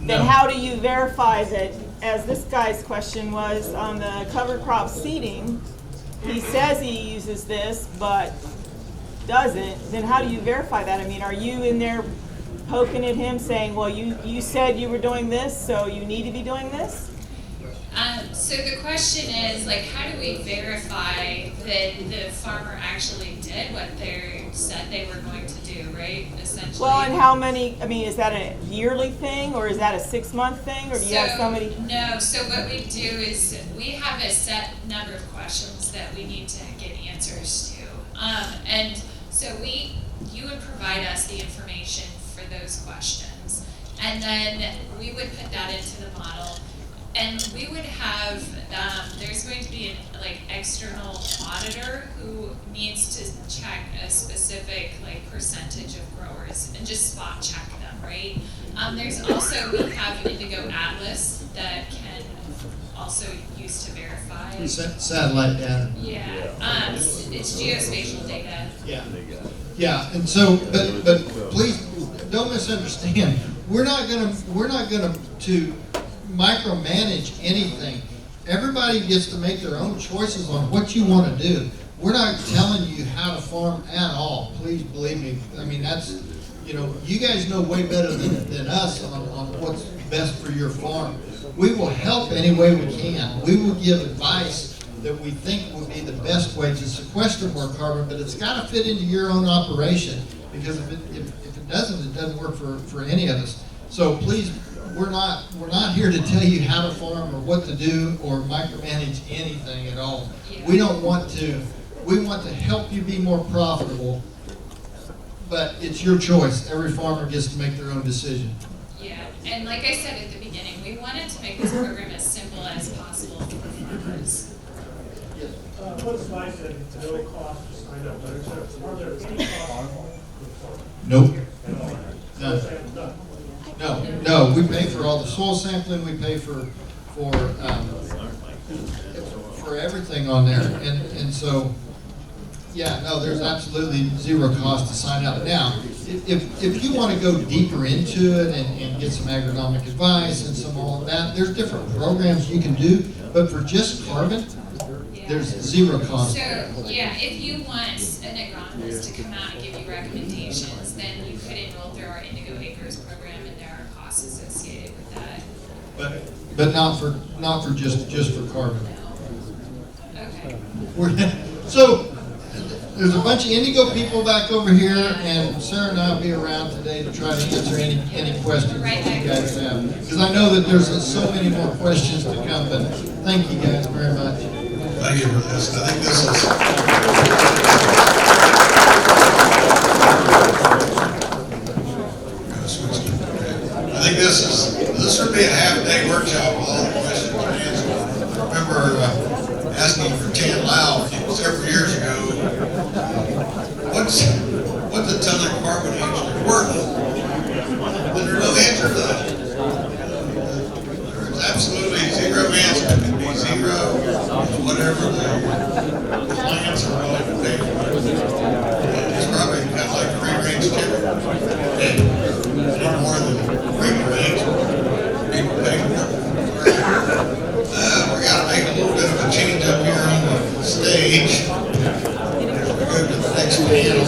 then how do you verify that, as this guy's question was on the cover crop seeding, he says he uses this but doesn't, then how do you verify that? I mean, are you in there poking at him saying, well, you said you were doing this, so you need to be doing this? So the question is, like, how do we verify that the farmer actually did what they said they were going to do, right? Essentially. Well, and how many, I mean, is that a yearly thing, or is that a 6-month thing, or do you have somebody? No, so what we do is we have a set number of questions that we need to get answers to. And so you would provide us the information for those questions, and then we would put that into the model. And we would have, there's going to be an external auditor who needs to check a specific percentage of growers and just spot check them, right? There's also, we have Indigo Atlas that can also use to verify. Satellite data. Yeah, it's geospatial data. Yeah, and so, but please don't misunderstand. We're not gonna to micromanage anything. Everybody gets to make their own choices on what you want to do. We're not telling you how to farm at all. Please believe me. I mean, that's, you know, you guys know way better than us on what's best for your farm. We will help any way we can. We will give advice that we think would be the best way to sequester more carbon, but it's got to fit into your own operation, because if it doesn't work for any of us. So please, we're not here to tell you how to farm or what to do or micromanage anything at all. We don't want to. We want to help you be more profitable, but it's your choice. Every farmer gets to make their own decision. Yeah, and like I said at the beginning, we wanted to make this program as simple as possible for farmers. What's nice that no cost to sign up, but are there any costs? Nope. No, we pay for all the soil sampling, we pay for everything on there, and so, yeah, no, there's absolutely zero cost to sign up. Now, if you want to go deeper into it and get some agronomic advice and some all of that, there's different programs you can do, but for just carbon, there's zero cost. So, yeah, if you want an agronomist to come out and give you recommendations, then you could enroll through our Indigo Acres program, and there are costs associated with that. But not for just for carbon. Okay. So there's a bunch of Indigo people back over here, and Sarah and I will be around today to try to answer any questions that you guys have. Because I know that there's so many more questions to come, but thank you guys very much. Thank you for this. I think this is. I think this would be a half-day workshop with all the questions and answers. I remember asking for Tan Lau several years ago, what's a ton of carbon actually worth? And there's no answer to that. There's absolutely zero answer. It could be zero, whatever the clients are willing to pay for. It's probably kind of like free-range chicken. More than regular eggs, people pay for it. We got to make a little bit of a change up here on the stage. As we go to the next panel.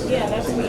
Yeah, that's what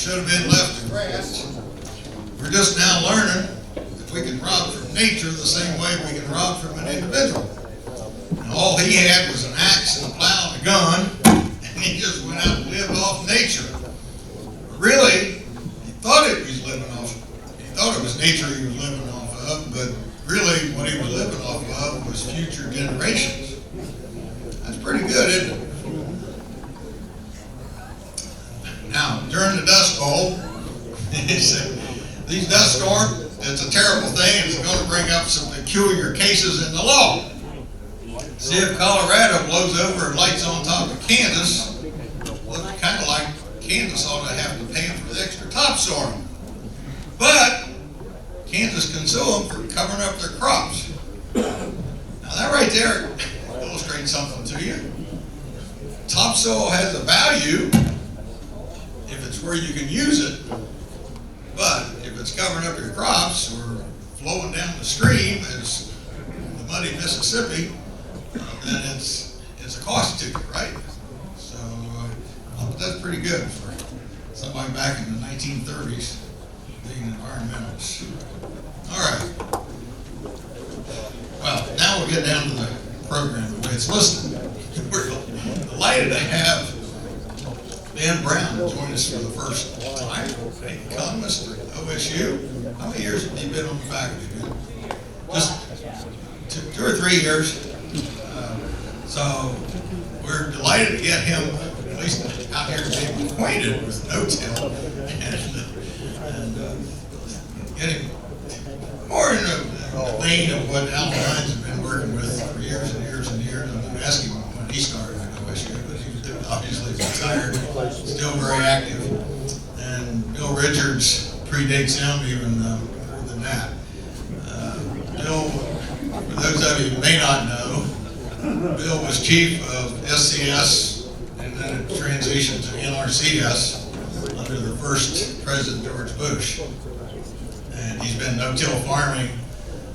should have been left to grass. We're just now learning that we can rob from nature the same way we can rob from an individual. And all he had was an axe and a plow and a gun, and he just went out and lived off nature. But really, he thought it was living off. He thought it was nature he was living off of, but really what he was living off of was future generations. That's pretty good, isn't it? Now, during the Dust Bowl, he said, these dust storms, it's a terrible thing, and it's going to bring up some peculiar cases in the law. See, if Colorado blows over and lights on top of Kansas, looks kind of like Kansas ought to have to pay them for the extra topsoil. But Kansas can sue them for covering up their crops. Now that right there illustrates something to you. Topsoil has a value if it's where you can use it, but if it's covering up your crops or flowing down the stream as the muddy Mississippi, then it's a cost to you, right? So that's pretty good for somebody back in the 1930s being environmentalists. All right. Well, now we'll get down to the program the way it's listed. We're delighted to have Dan Brown join us for the first time, an economist at OSU. How many years have you been on the faculty? Just 2 or 3 years. So we're delighted to get him at least out here being acquainted with no-till and get him more in the vein of what Alan Hines has been working with for years and years and years. I'm going to ask him when he started at OSU, but he was obviously retired, still very active. And Bill Richards predates him even more than that. Bill, for those of you who may not know, Bill was chief of SCS and then it transitioned to NRCS under the first President George Bush. And he's been no-till farming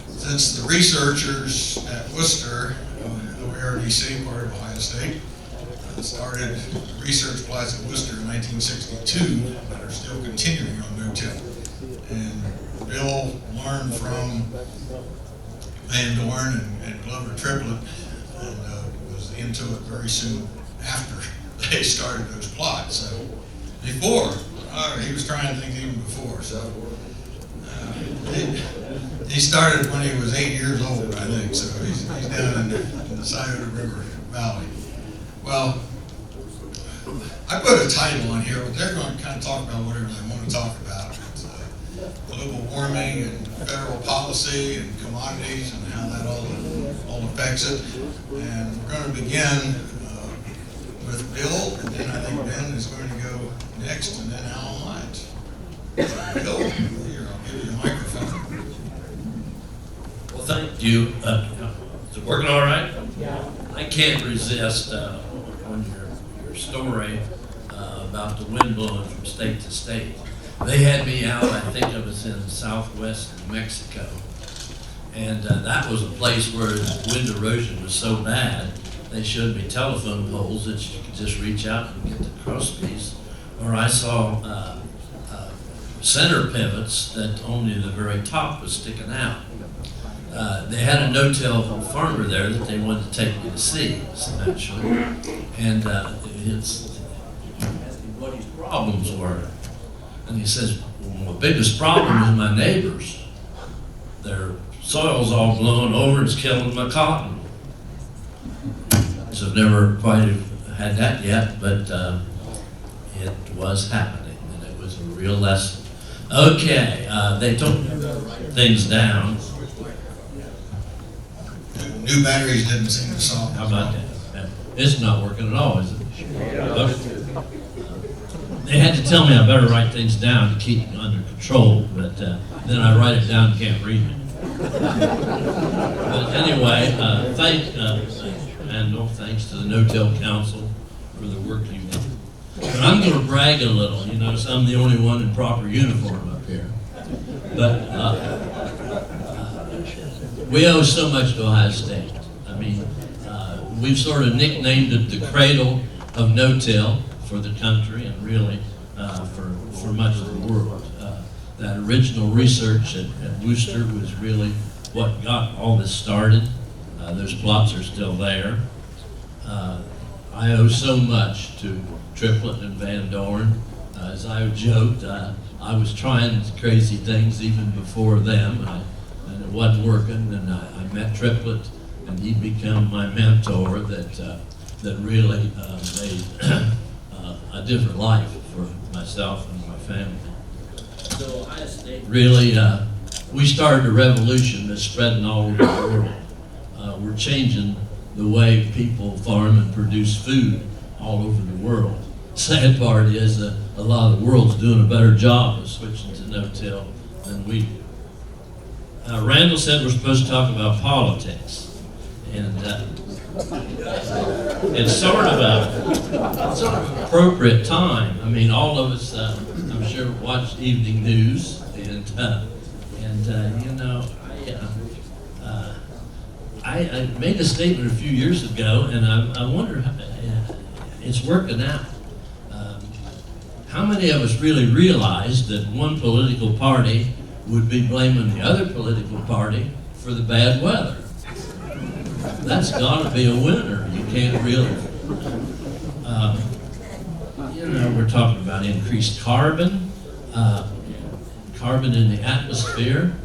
since the researchers at Worcester, OARDC, part of Ohio State, started research plots at Worcester in 1962 that are still continuing on no-till. And Bill learned from Van Dorn and Glover Triplett and was into it very soon after they started those plots. So before, he was trying things even before. So he started when he was 8 years old, I think. So he's down in the Scioto River Valley. Well, I put a title on here, but they're going to kind of talk about whatever they want to talk about. It's, global warming and federal policy and commodities and how that all affects it. And we're going to begin with Bill, and then I think Ben is going to go next, and then Alan Hines. Bill, here, I'll give you the microphone. Well, thank you. Is it working all right? Yeah. I can't resist on your story about the wind blowing from state to state. They had me out, I think it was in southwest New Mexico, and that was a place where wind erosion was so bad, they showed me telephone poles that you could just reach out and get the cross piece. Or I saw center pivots that only the very top was sticking out. They had a no-till farmer there that they wanted to take me to see, actually, and it's what his problems were. And he says, well, the biggest problem is my neighbors. Their soil's all blown over and it's killing my cotton. So I've never quite had that yet, but it was happening, and it was a real lesson. Okay, they took things down. New batteries didn't seem to solve. How about that? It's not working at all, is it? Okay. They had to tell me I better write things down to keep it under control, but then I write it down and can't read it. But anyway, thanks to the No-Till Council for the work you did. But I'm going to brag a little. You notice I'm the only one in proper uniform up here. But we owe so much to Ohio State. I mean, we've sort of nicknamed it the cradle of no-till for the country, and really, for much of the world. That original research at Worcester was really what got all this started. Those plots are still there. I owe so much to Triplett and Van Dorn. As I joked, I was trying crazy things even before them, and it wasn't working. And I met Triplett, and he became my mentor. That really made a different life for myself and my family. So really, we started a revolution that's spreading all over the world. We're changing the way people farm and produce food all over the world. Sad part is that a lot of the world's doing a better job of switching to no-till than we do. Randall said we're supposed to talk about politics, and it's sort of an appropriate time. I mean, all of us, I'm sure, watch evening news, and you know, I made a statement a few years ago, and I wonder how it's working out. How many of us really realized that one political party would be blaming the other political party for the bad weather? That's got to be a winner. You can't really. You know, we're talking about increased carbon, carbon in the atmosphere.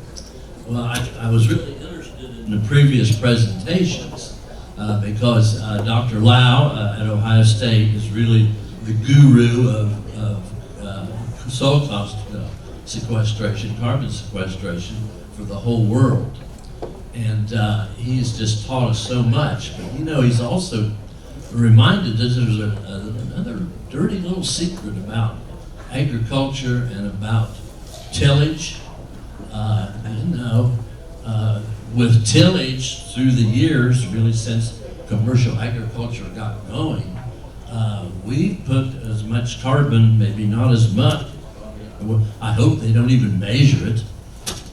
Well, I was really interested in the previous presentations because Dr. Lau at Ohio State is really the guru of soil sequestration, carbon sequestration for the whole world. And he's just taught us so much. But you know, he's also reminded us there's another dirty little secret about agriculture and about tillage. You know, with tillage through the years, really since commercial agriculture got going, we put as much carbon, maybe not as much. I hope they don't even measure it,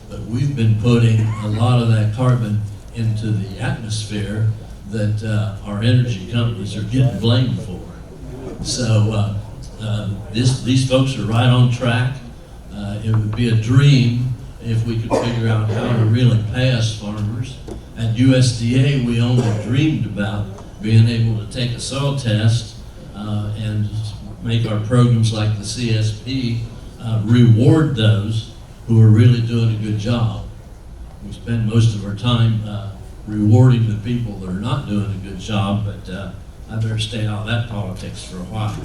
but we've been putting a lot of that carbon into the atmosphere that our energy companies are getting blamed for. So these folks are right on track. It would be a dream if we could figure out how to really pay us farmers. At USDA, we only dreamed about being able to take a soil test and make our programs like the CSP reward those who are really doing a good job. We spend most of our time rewarding the people that are not doing a good job, but I better stay out of that politics for a while.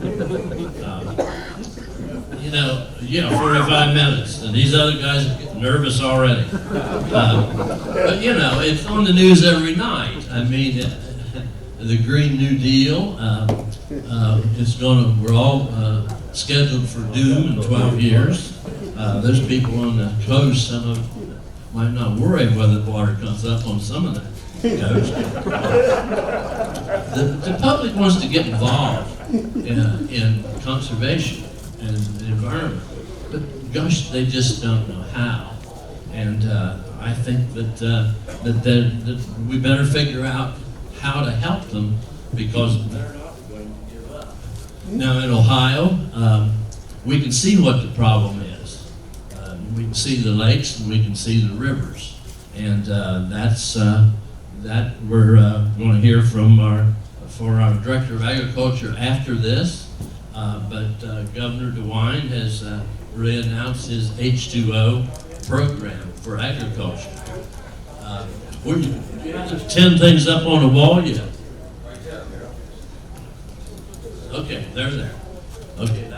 You know, 45 minutes, and these other guys are getting nervous already. But you know, it's on the news every night. I mean, the Green New Deal, we're all scheduled for doom in 12 years. Those people on the coast, some of them might not worry whether the water comes up on some of the coast. The public wants to get involved in conservation and the environment, but gosh, they just don't know how. And I think that we better figure out how to help them, because they're not going to give up. Now in Ohio, we can see what the problem is. We can see the lakes and we can see the rivers, and that we're going to hear from our Director of Agriculture after this. But Governor DeWine has re-announced his H2O program for agriculture. Do you have 10 things up on the wall yet? Okay, they're there. Okay,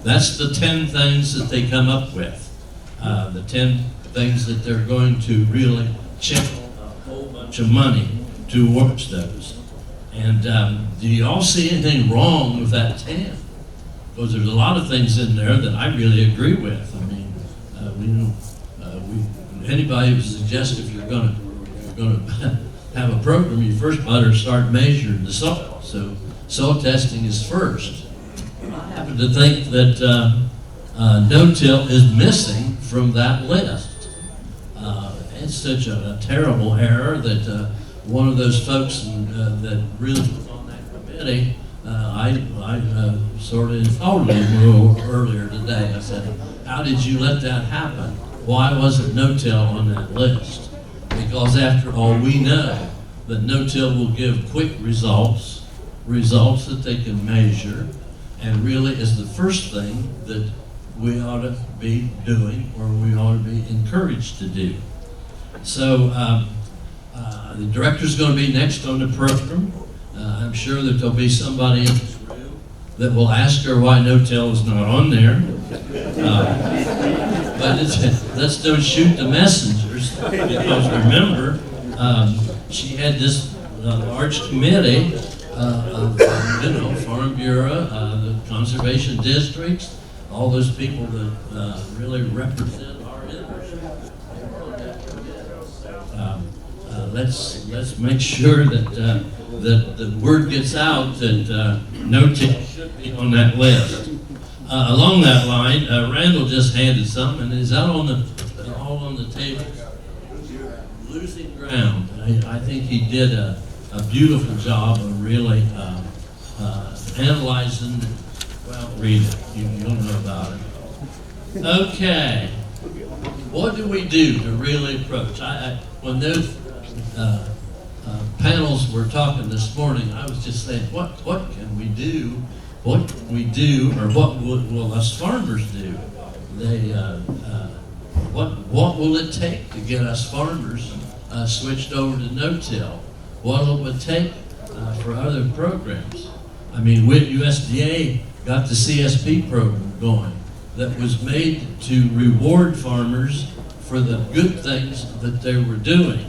that's the 10 things that they come up with. The 10 things that they're going to really channel a whole bunch of money towards those. And do you all see anything wrong with that 10? Because there's a lot of things in there that I really agree with. I mean, anybody would suggest if you're going to have a program, you first better start measuring the soil. So soil testing is first. I happen to think that no-till is missing from that list. It's such a terrible error that one of those folks that really was on that committee I sort of insulted him a little earlier today. I said, how did you let that happen? Why wasn't no-till on that list? Because after all, we know that no-till will give quick results that they can measure, and really is the first thing that we ought to be doing, or we ought to be encouraged to do. So the director's going to be next on the program. I'm sure that there'll be somebody in this room that will ask her why no-till is not on there. But let's don't shoot the messengers, because remember, she had this large committee of Farm Bureau, the conservation districts, all those people that really represent our industry. Let's make sure that that the word gets out that no-till should be on that list. Along that line, Randall just handed something, and is that all on the table? Losing ground. I think he did a beautiful job of really analyzing. Well, read it. You'll know about it. Okay. What do we do to really approach? When those panels were talking this morning, I was just saying, what can we do? What can we do, or what will us farmers do? What will it take to get us farmers switched over to no-till? What will it take for other programs? I mean, USDA got the CSP program going that was made to reward farmers for the good things that they were doing.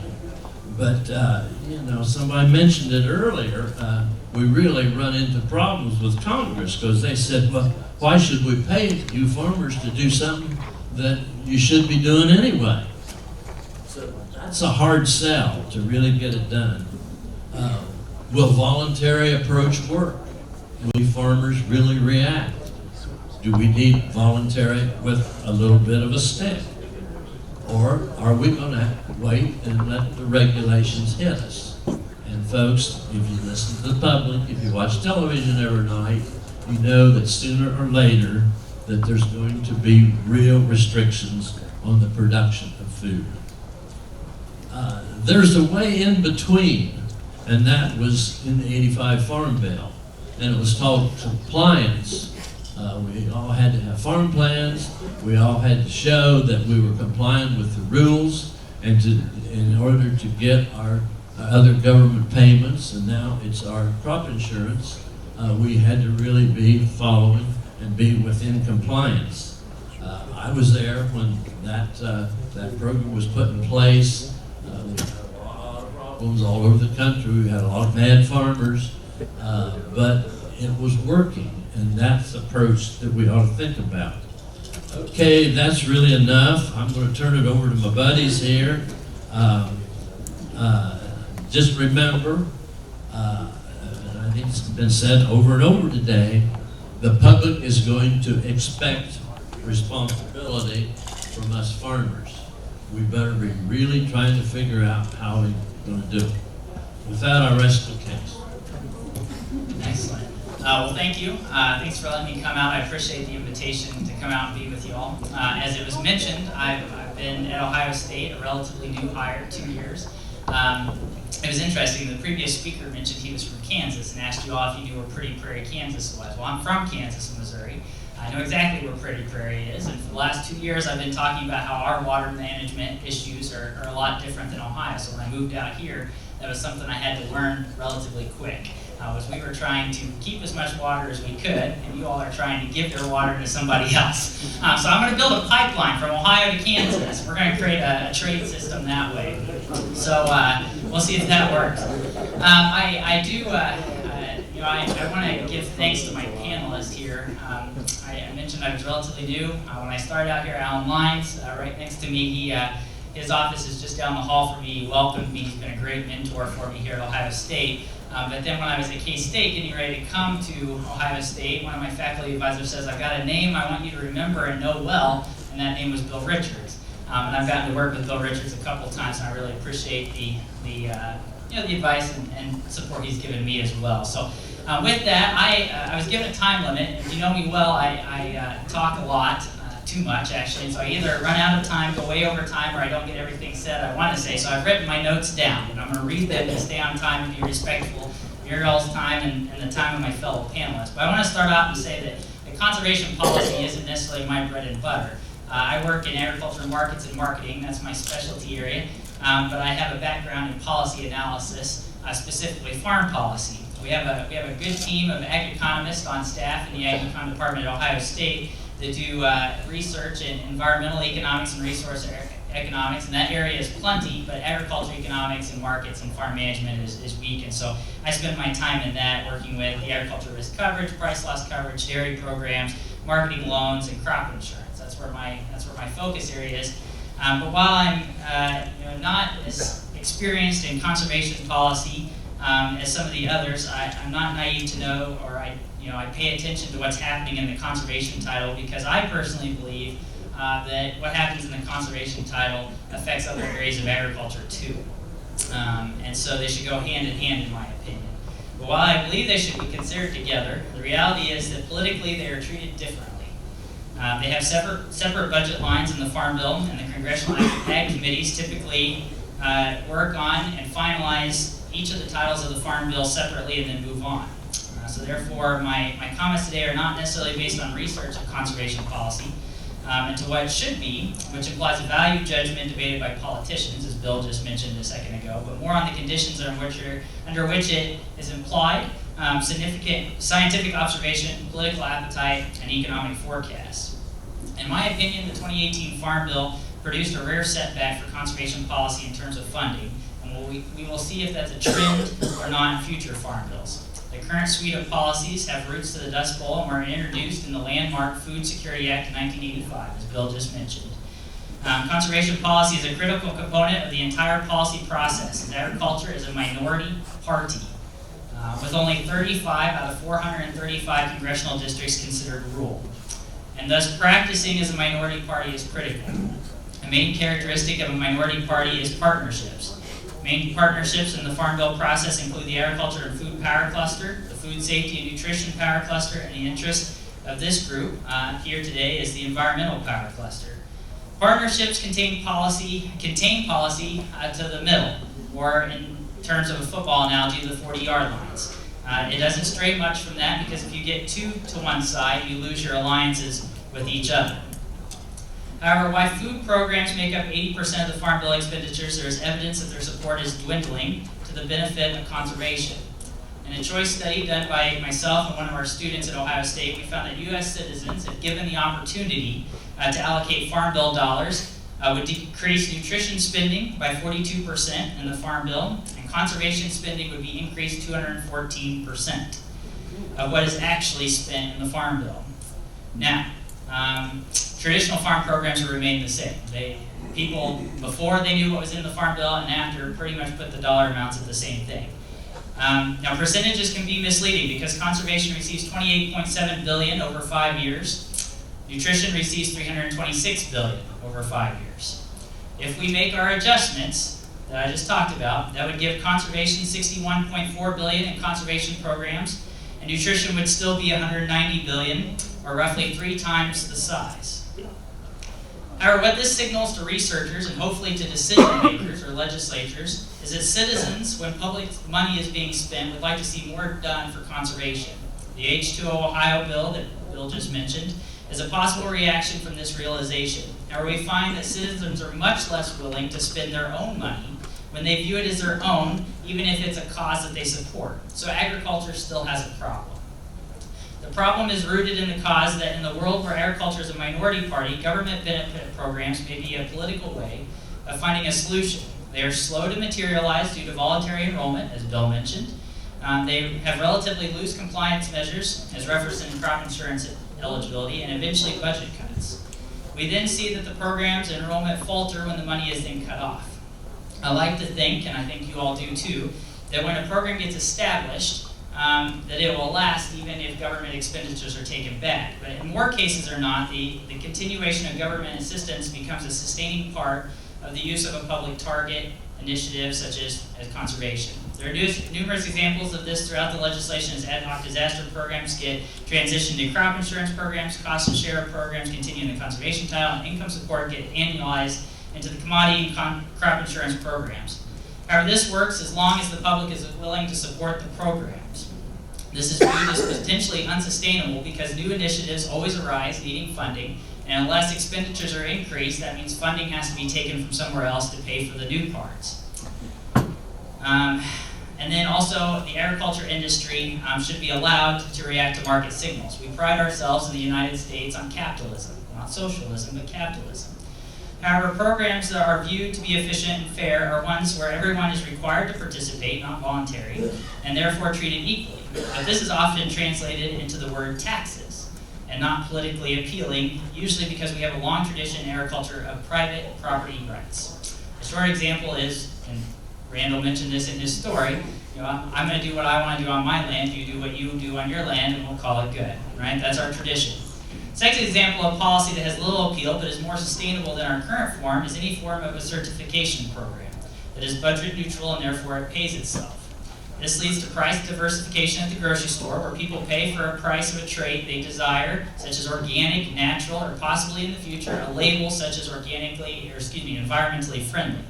But, somebody mentioned it earlier, we really run into problems with Congress, because they said, well, why should we pay you farmers to do something that you should be doing anyway? So that's a hard sell to really get it done. Will voluntary approach work? Will farmers really react? Do we need voluntary with a little bit of a stick? Or are we going to wait and let the regulations hit us? And folks, if you listen to the public, if you watch television every night, you know that sooner or later that there's going to be real restrictions on the production of food. There's a way in between, and that was in the '85 Farm Bill, and it was called compliance. We all had to have farm plans. We all had to show that we were complying with the rules, and in order to get our other government payments, and now it's our crop insurance, we had to really be following and be within compliance. I was there when that program was put in place. We had a lot of problems all over the country. We had a lot of mad farmers, but it was working. And that's the approach that we ought to think about. Okay, that's really enough. I'm going to turn it over to my buddies here. Just remember, and I think it's been said over and over today, the public is going to expect responsibility from us farmers. We better be really trying to figure out how we're going to do it. With that, I rest the case. Excellent. Well, thank you. Thanks for letting me come out. I appreciate the invitation to come out and be with you all. As it was mentioned, I've been at Ohio State, a relatively new hire, 2 years. It was interesting. The previous speaker mentioned he was from Kansas and asked you all if you knew where Pretty Prairie, Kansas was. Well, I'm from Kansas and Missouri. I know exactly where Pretty Prairie is, and for the last 2 years I've been talking about how our water management issues are a lot different than Ohio. So when I moved out here, that was something I had to learn relatively quick. Was we were trying to keep as much water as we could, and you all are trying to give your water to somebody else. So I'm going to build a pipeline from Ohio to Kansas. We're going to create a trade system that way. So we'll see if that works. I want to give thanks to my panelists here. I mentioned I was relatively new. When I started out here, Alan Lyons, right next to me, his office is just down the hall from me. He welcomed me. He's been a great mentor for me here at Ohio State. But then when I was at K-State getting ready to come to Ohio State, one of my faculty advisors says, I've got a name I want you to remember and know well, and that name was Bill Richards. And I've gotten to work with Bill Richards a couple of times, and I really appreciate the advice and support he's given me as well. So With that, I was given a time limit. If you know me well, I talk a lot, too much actually. So I either run out of time, go way over time, or I don't get everything said I want to say. So I've written my notes down, and I'm going to read them and stay on time and be respectful of your all's time and the time of my fellow panelists. But I want to start out and say that conservation policy isn't necessarily my bread and butter. I work in agriculture markets and marketing. That's my specialty area. But I have a background in policy analysis, specifically farm policy. We have a good team of ag economists on staff in the Ag Econ Department at Ohio State that do research in environmental economics and resource economics, and that area is plenty, but agriculture economics and markets and farm management is weak, and so I spend my time in that working with the agriculture risk coverage, price loss coverage, dairy programs, marketing loans, and crop insurance. That's where my focus area is. But while I'm not as experienced in conservation policy as some of the others, I'm not naive to know, or I pay attention to what's happening in the conservation title, because I personally believe that what happens in the conservation title affects other areas of agriculture too. And so they should go hand in hand, in my opinion. But while I believe they should be considered together, the reality is that politically they are treated differently. They have separate budget lines in the Farm Bill, and the Congressional Ag Committees typically work on and finalize each of the titles of the Farm Bill separately and then move on. So therefore, my comments today are not necessarily based on research of conservation policy into what it should be, which implies a value judgment debated by politicians, as Bill just mentioned a second ago, but more on the conditions under which it is implied, significant scientific observation, political appetite, and economic forecast. In my opinion, the 2018 Farm Bill produced a rare setback for conservation policy in terms of funding, and we will see if that's a trend or not in future farm bills. The current suite of policies have roots to the Dust Bowl and were introduced in the landmark Food Security Act of 1985, as Bill just mentioned. Conservation policy is a critical component of the entire policy process, as agriculture is a minority party, with only 35 out of 435 congressional districts considered rural. And thus practicing as a minority party is critical. A main characteristic of a minority party is partnerships. Main partnerships in the Farm Bill process include the Agriculture and Food Power Cluster, the Food Safety and Nutrition Power Cluster, and the interest of this group here today is the Environmental Power Cluster. Partnerships contain policy to the middle, or in terms of a football analogy, the 40-yard lines. It doesn't stray much from that, because if you get two to one side, you lose your alliances with each other. However, while food programs make up 80% of the Farm Bill expenditures, there is evidence that their support is dwindling to the benefit of conservation. In a choice study done by myself and one of our students at Ohio State, we found that U.S. citizens, if given the opportunity to allocate Farm Bill dollars, would decrease nutrition spending by 42% in the Farm Bill, and conservation spending would be increased 214% of what is actually spent in the Farm Bill. Now, traditional farm programs will remain the same. People, before they knew what was in the Farm Bill and after, pretty much put the dollar amounts at the same thing. Now, percentages can be misleading, because conservation receives $28.7 billion over 5 years. Nutrition receives $326 billion over 5 years. If we make our adjustments that I just talked about, that would give conservation $61.4 billion in conservation programs, and nutrition would still be $190 billion, or roughly 3 times the size. However, what this signals to researchers, and hopefully to decision makers or legislatures, is that citizens, when public money is being spent, would like to see more done for conservation. The H2O Ohio bill that Bill just mentioned is a possible reaction from this realization. However, we find that citizens are much less willing to spend their own money when they view it as their own, even if it's a cause that they support. So agriculture still has a problem. The problem is rooted in the cause that in the world where agriculture is a minority party, government benefit programs may be a political way of finding a solution. They are slow to materialize due to voluntary enrollment, as Bill mentioned. They have relatively loose compliance measures, as referenced in crop insurance eligibility, and eventually budget cuts. We then see that the program's enrollment falter when the money is then cut off. I like to think, and I think you all do too, that when a program gets established, that it will last even if government expenditures are taken back. But in more cases or not, the continuation of government assistance becomes a sustaining part of the use of a public target initiative such as conservation. There are numerous examples of this throughout the legislation as ad hoc disaster programs get transitioned to crop insurance programs, cost and share programs continue in the conservation title, and income support get annualized into the commodity and crop insurance programs. However, this works as long as the public is willing to support the programs. This is viewed as potentially unsustainable because new initiatives always arise needing funding, and unless expenditures are increased, that means funding has to be taken from somewhere else to pay for the new parts. And then also, the agriculture industry should be allowed to react to market signals. We pride ourselves in the United States on capitalism, not socialism, but capitalism. However, programs that are viewed to be efficient and fair are ones where everyone is required to participate, not voluntary, and therefore treated equally. But this is often translated into the word taxes, and not politically appealing, usually because we have a long tradition in agriculture of private property rights. A short example is, and Randall mentioned this in his story, I'm going to do what I want to do on my land, you do what you do on your land, and we'll call it good, right? That's our tradition. Second example of policy that has little appeal but is more sustainable than our current form is any form of a certification program that is budget neutral and therefore it pays itself. This leads to price diversification at the grocery store, where people pay for a price of a trait they desire, such as organic, natural, or possibly in the future a label such as environmentally friendly.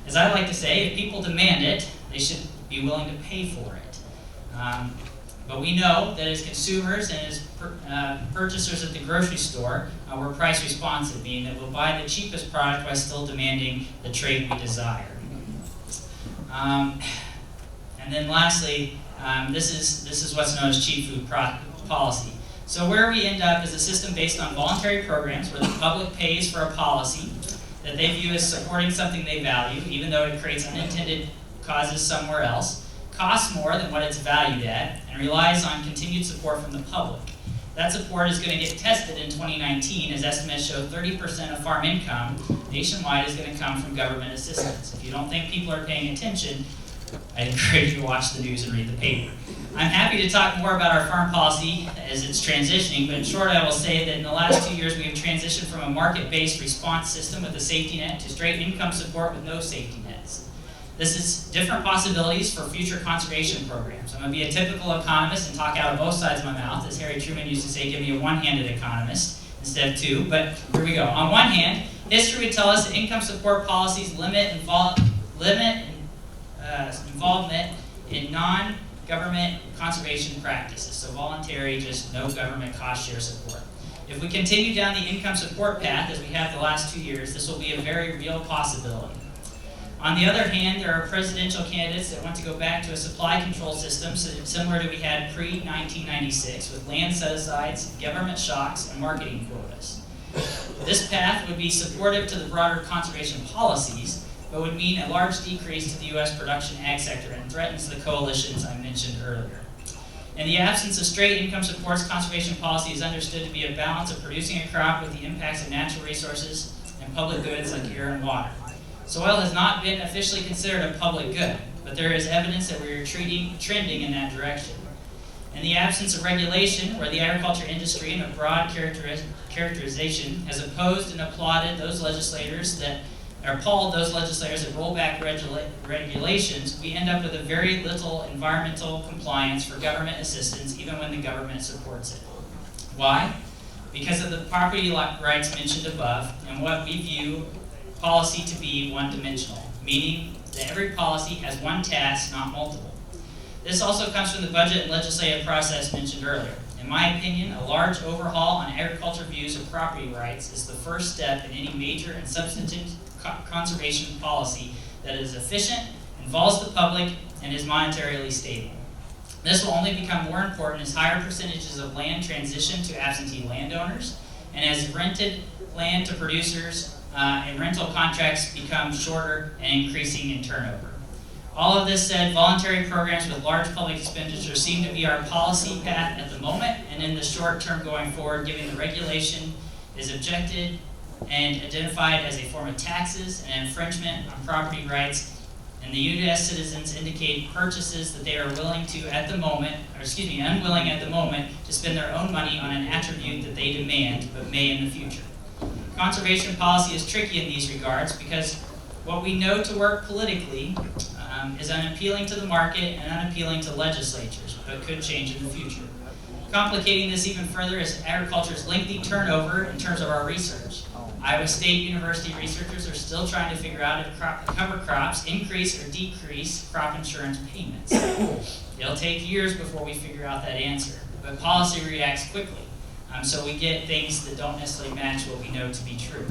As I like to say, if people demand it, they should be willing to pay for it. But we know that as consumers and as purchasers at the grocery store, we're price responsive, meaning that we'll buy the cheapest product while still demanding the trait we desire. And then lastly, this is what's known as cheap food policy. So where we end up is a system based on voluntary programs where the public pays for a policy that they view as supporting something they value, even though it creates unintended causes somewhere else, costs more than what it's valued at, and relies on continued support from the public. That support is going to get tested in 2019, as estimates show 30% of farm income nationwide is going to come from government assistance. If you don't think people are paying attention, I encourage you to watch the news and read the paper. I'm happy to talk more about our farm policy as it's transitioning, but in short I will say that in the last 2 years we have transitioned from a market-based response system with a safety net to straight income support with no safety nets. This is different possibilities for future conservation programs. I'm going to be a typical economist and talk out of both sides of my mouth. As Harry Truman used to say, give me a one-handed economist instead of two, but here we go. On one hand, history would tell us that income support policies limit involvement in non-government conservation practices, so voluntary, just no government cost share support. If we continue down the income support path as we have the last 2 years, this will be a very real possibility. On the other hand, there are presidential candidates that want to go back to a supply control system similar to we had pre-1996 with land set-asides, government shocks, and marketing quotas. This path would be supportive to the broader conservation policies, but would mean a large decrease to the U.S. production ag sector and threatens the coalitions I mentioned earlier. In the absence of straight income supports, conservation policy is understood to be a balance of producing a crop with the impacts of natural resources and public goods like air and water. Soil has not been officially considered a public good, but there is evidence that we are trending in that direction. In the absence of regulation, where the agriculture industry in a broad characterization has opposed and applauded those legislators that roll back regulations, we end up with a very little environmental compliance for government assistance, even when the government supports it. Why? Because of the property rights mentioned above, and what we view policy to be one-dimensional, meaning that every policy has one task, not multiple. This also comes from the budget and legislative process mentioned earlier. In my opinion, a large overhaul on agriculture views of property rights is the first step in any major and substantive conservation policy that is efficient, involves the public, and is monetarily stable. This will only become more important as higher percentages of land transition to absentee landowners, and as rented land to producers and rental contracts become shorter and increasing in turnover. All of this said, voluntary programs with large public expenditures seem to be our policy path at the moment, and in the short term going forward, given the regulation is objected and identified as a form of taxes and infringement on property rights, and the U.S. citizens indicate purchases that they are unwilling at the moment to spend their own money on an attribute that they demand but may in the future. Conservation policy is tricky in these regards because what we know to work politically is unappealing to the market and unappealing to legislatures, but could change in the future. Complicating this even further is agriculture's lengthy turnover in terms of our research. Iowa State University researchers are still trying to figure out if cover crops increase or decrease crop insurance payments. It'll take years before we figure out that answer, but policy reacts quickly, so we get things that don't necessarily match what we know to be true.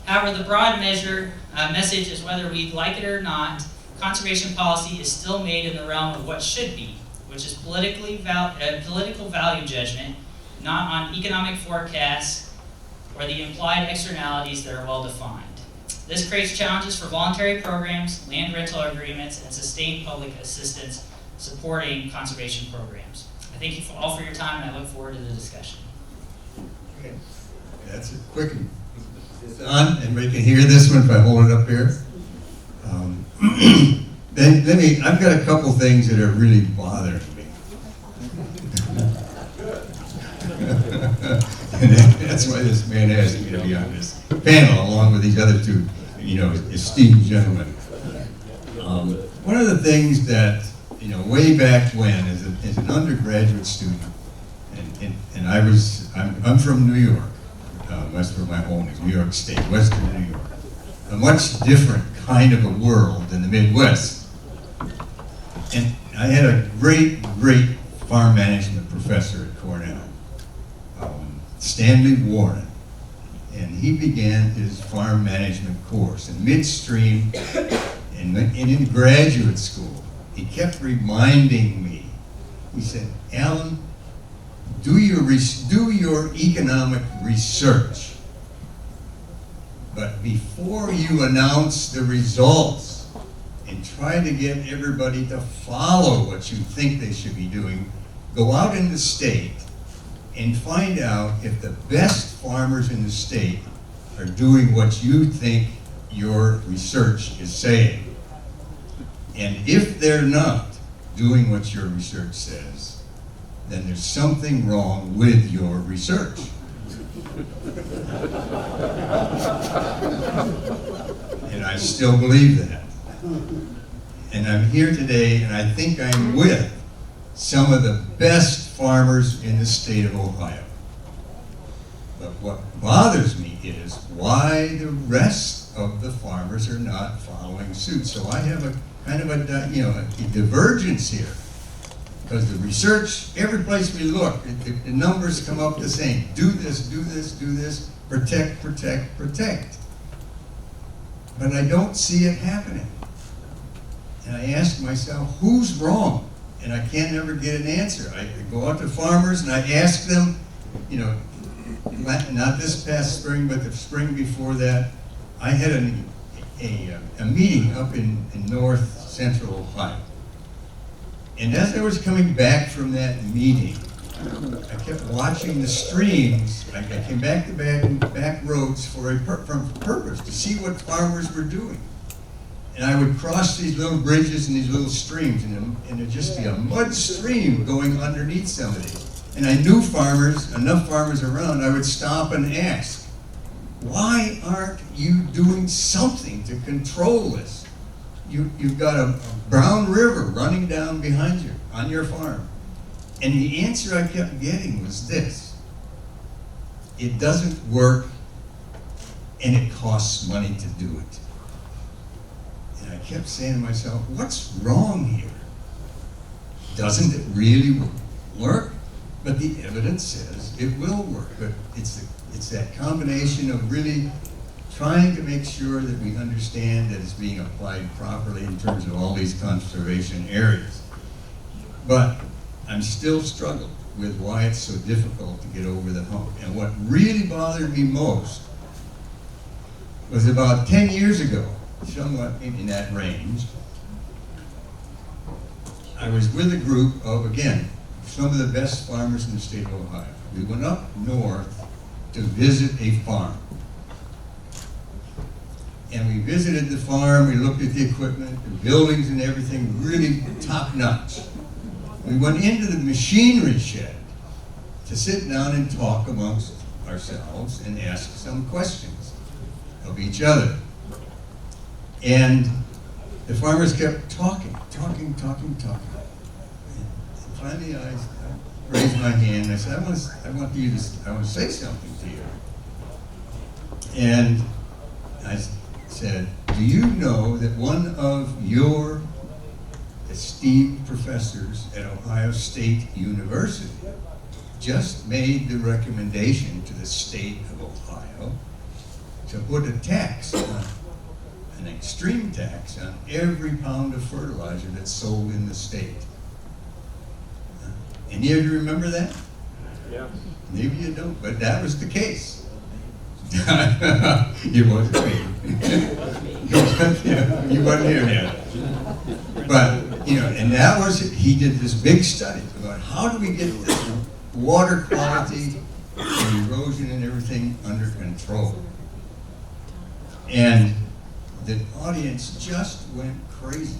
However, the broad message is whether we like it or not, conservation policy is still made in the realm of what should be, which is political value judgment, not on economic forecasts or the implied externalities that are well defined. This creates challenges for voluntary programs, land rental agreements, and sustained public assistance supporting conservation programs. I thank you all for your time, and I look forward to the discussion. Okay. That's a quickie. It's on, everybody can hear this one if I hold it up here. I've got a couple things that are really bothering me. And that's why this man asked me to be on this panel along with these other two, esteemed gentlemen. One of the things that, way back when, as an undergraduate student, and I'm from New York. That's where my home is, New York State, Western New York. A much different kind of a world than the Midwest. And I had a great farm management professor at Cornell, Stanley Warren. And he began his farm management course. And midstream, and in graduate school, he kept reminding me, he said, Alan, do your economic research, but before you announce the results and try to get everybody to follow what you think they should be doing, go out in the state and find out if the best farmers in the state are doing what you think your research is saying. And if they're not doing what your research says, then there's something wrong with your research. And I still believe that. And I'm here today, and I think I'm with some of the best farmers in the state of Ohio. But what bothers me is why the rest of the farmers are not following suit. So I have a kind of a divergence here. Because the research, every place we look, the numbers come up the same. Do this, do this, do this, protect, protect, protect. But I don't see it happening. And I ask myself, who's wrong? And I can't ever get an answer. I go out to farmers and I ask them, not this past spring, but the spring before that, I had a meeting up in north central Ohio. And as I was coming back from that meeting, I kept watching the streams. I came back to back roads for a purpose, to see what farmers were doing. And I would cross these little bridges and these little streams, and it'd just be a mud stream going underneath some of these. And I knew enough farmers around, I would stop and ask, why aren't you doing something to control this? You've got a brown river running down behind you on your farm. And the answer I kept getting was this: it doesn't work and it costs money to do it. And I kept saying to myself, what's wrong here? Doesn't it really work? But the evidence says it will work. But it's that combination of really trying to make sure that we understand that it's being applied properly in terms of all these conservation areas. But I'm still struggling with why it's so difficult to get over the hump. And what really bothered me most was about 10 years ago, somewhat in that range, I was with a group of, again, some of the best farmers in the state of Ohio. We went up north to visit a farm. And we visited the farm, we looked at the equipment, the buildings and everything, really top notch. We went into the machinery shed to sit down and talk amongst ourselves and ask some questions of each other. And the farmers kept talking. And finally, I raised my hand and I said, I want to say something to you. And I said, do you know that one of your esteemed professors at Ohio State University just made the recommendation to the state of Ohio to put a tax on, an extreme tax on every pound of fertilizer that's sold in the state? Any of you remember that? Yeah. Maybe you don't, but that was the case. You wasn't me. You wasn't here yet. But, and that was it. He did this big study about how do we get this water quality and erosion and everything under control. And the audience just went crazy.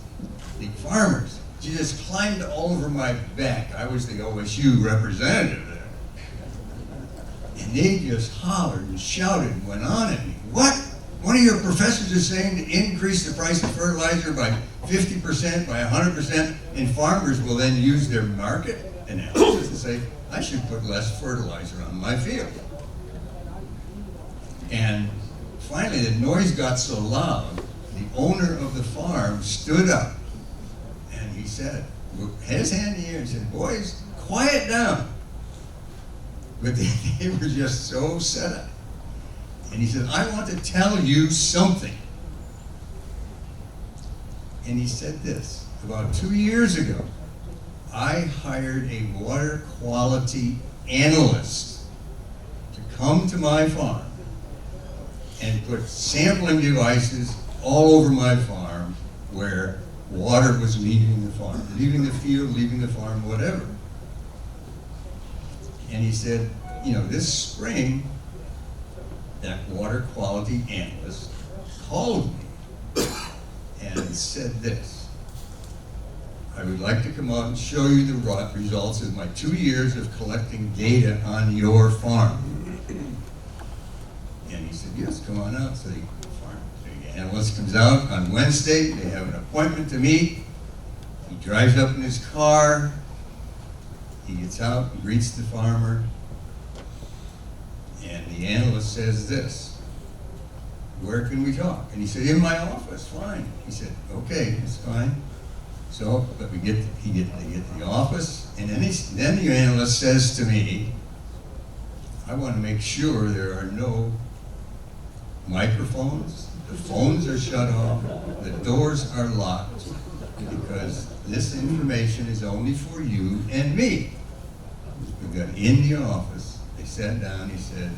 The farmers just climbed all over my back. I was the OSU representative there. And they just hollered and shouted and went on at me. What? One of your professors is saying to increase the price of fertilizer by 50%, by 100%, and farmers will then use their market analysis to say, I should put less fertilizer on my field. And finally, the noise got so loud, the owner of the farm stood up and he said, had his hand in the air and said, boys, quiet down. But they were just so set up. And he said, I want to tell you something. And he said this, about 2 years ago, I hired a water quality analyst to come to my farm and put sampling devices all over my farm where water was leaving the farm, leaving the field, leaving the farm, whatever. And he said, this spring, that water quality analyst called me and said this, I would like to come out and show you the results of my 2 years of collecting data on your farm. And he said, yes, come on out. So the analyst comes out on Wednesday, they have an appointment to meet. He drives up in his car, he gets out, he greets the farmer, and the analyst says this, where can we talk? And he said, in my office, fine. He said, okay, it's fine. So, but they get to the office, and then the analyst says to me, I want to make sure there are no microphones, the phones are shut off, the doors are locked, because this information is only for you and me. We got in the office, they sat down, he said,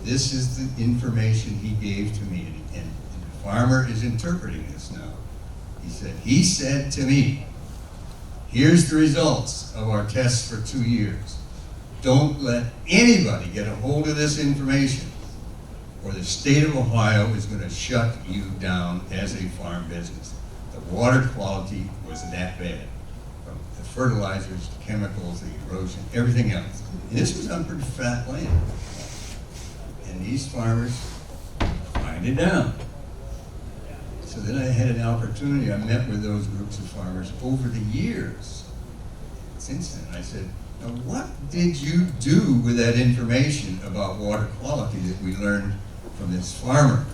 this is the information he gave to me, and the farmer is interpreting this now. He said to me, here's the results of our tests for 2 years. Don't let anybody get a hold of this information, or the state of Ohio is going to shut you down as a farm business. The water quality was that bad. From the fertilizers, the chemicals, the erosion, everything else. And this was on pretty fat land. And these farmers find it down. So then I had an opportunity, I met with those groups of farmers over the years since then. I said, now what did you do with that information about water quality that we learned from this farmer?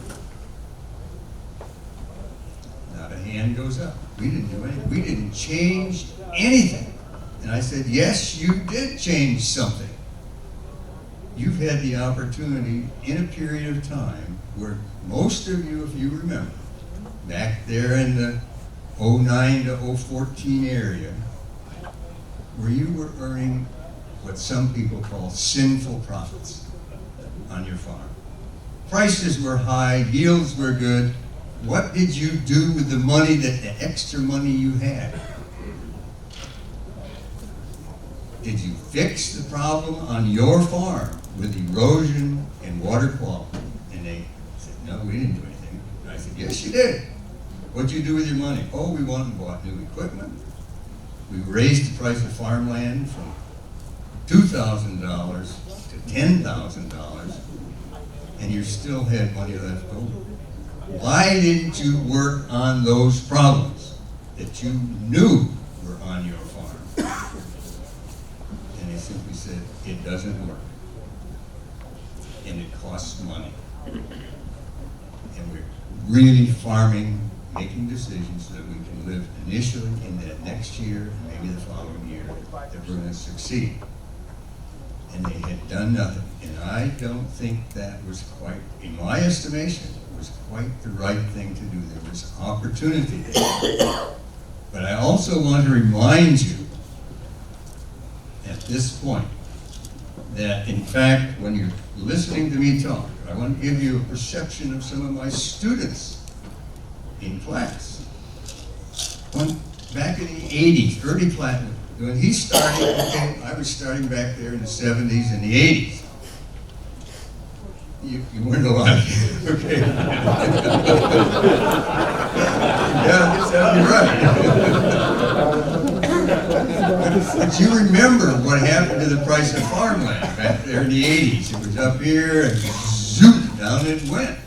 Not a hand goes up. We didn't do anything. We didn't change anything. And I said, yes, you did change something. You've had the opportunity in a period of time where most of you, if you remember, back there in the 09 to 014 area, where you were earning what some people call sinful profits on your farm. Prices were high, yields were good. What did you do with the money, the extra money you had? Did you fix the problem on your farm with erosion and water quality? And they said, no, we didn't do anything. And I said, yes, you did. What'd you do with your money? Oh, we went and bought new equipment. We raised the price of farmland from $2,000 to $10,000, and you still had money left over. Why didn't you work on those problems that you knew were on your farm? And they simply said, it doesn't work. And it costs money. And we're really farming, making decisions so that we can live initially in that next year and maybe the following year that we're going to succeed. And they had done nothing. And I don't think that was quite, in my estimation, was quite the right thing to do. There was opportunity there. But I also want to remind you at this point that, in fact, when you're listening to me talk, I want to give you a perception of some of my students in class. Back in the 80s, early platinum, when he started, okay, I was starting back there in the 70s and the 80s. You weren't alive, okay? Yeah, I guess that'd be right. But you remember what happened to the price of farmland back there in the 80s. It was up here and zoom, down it went.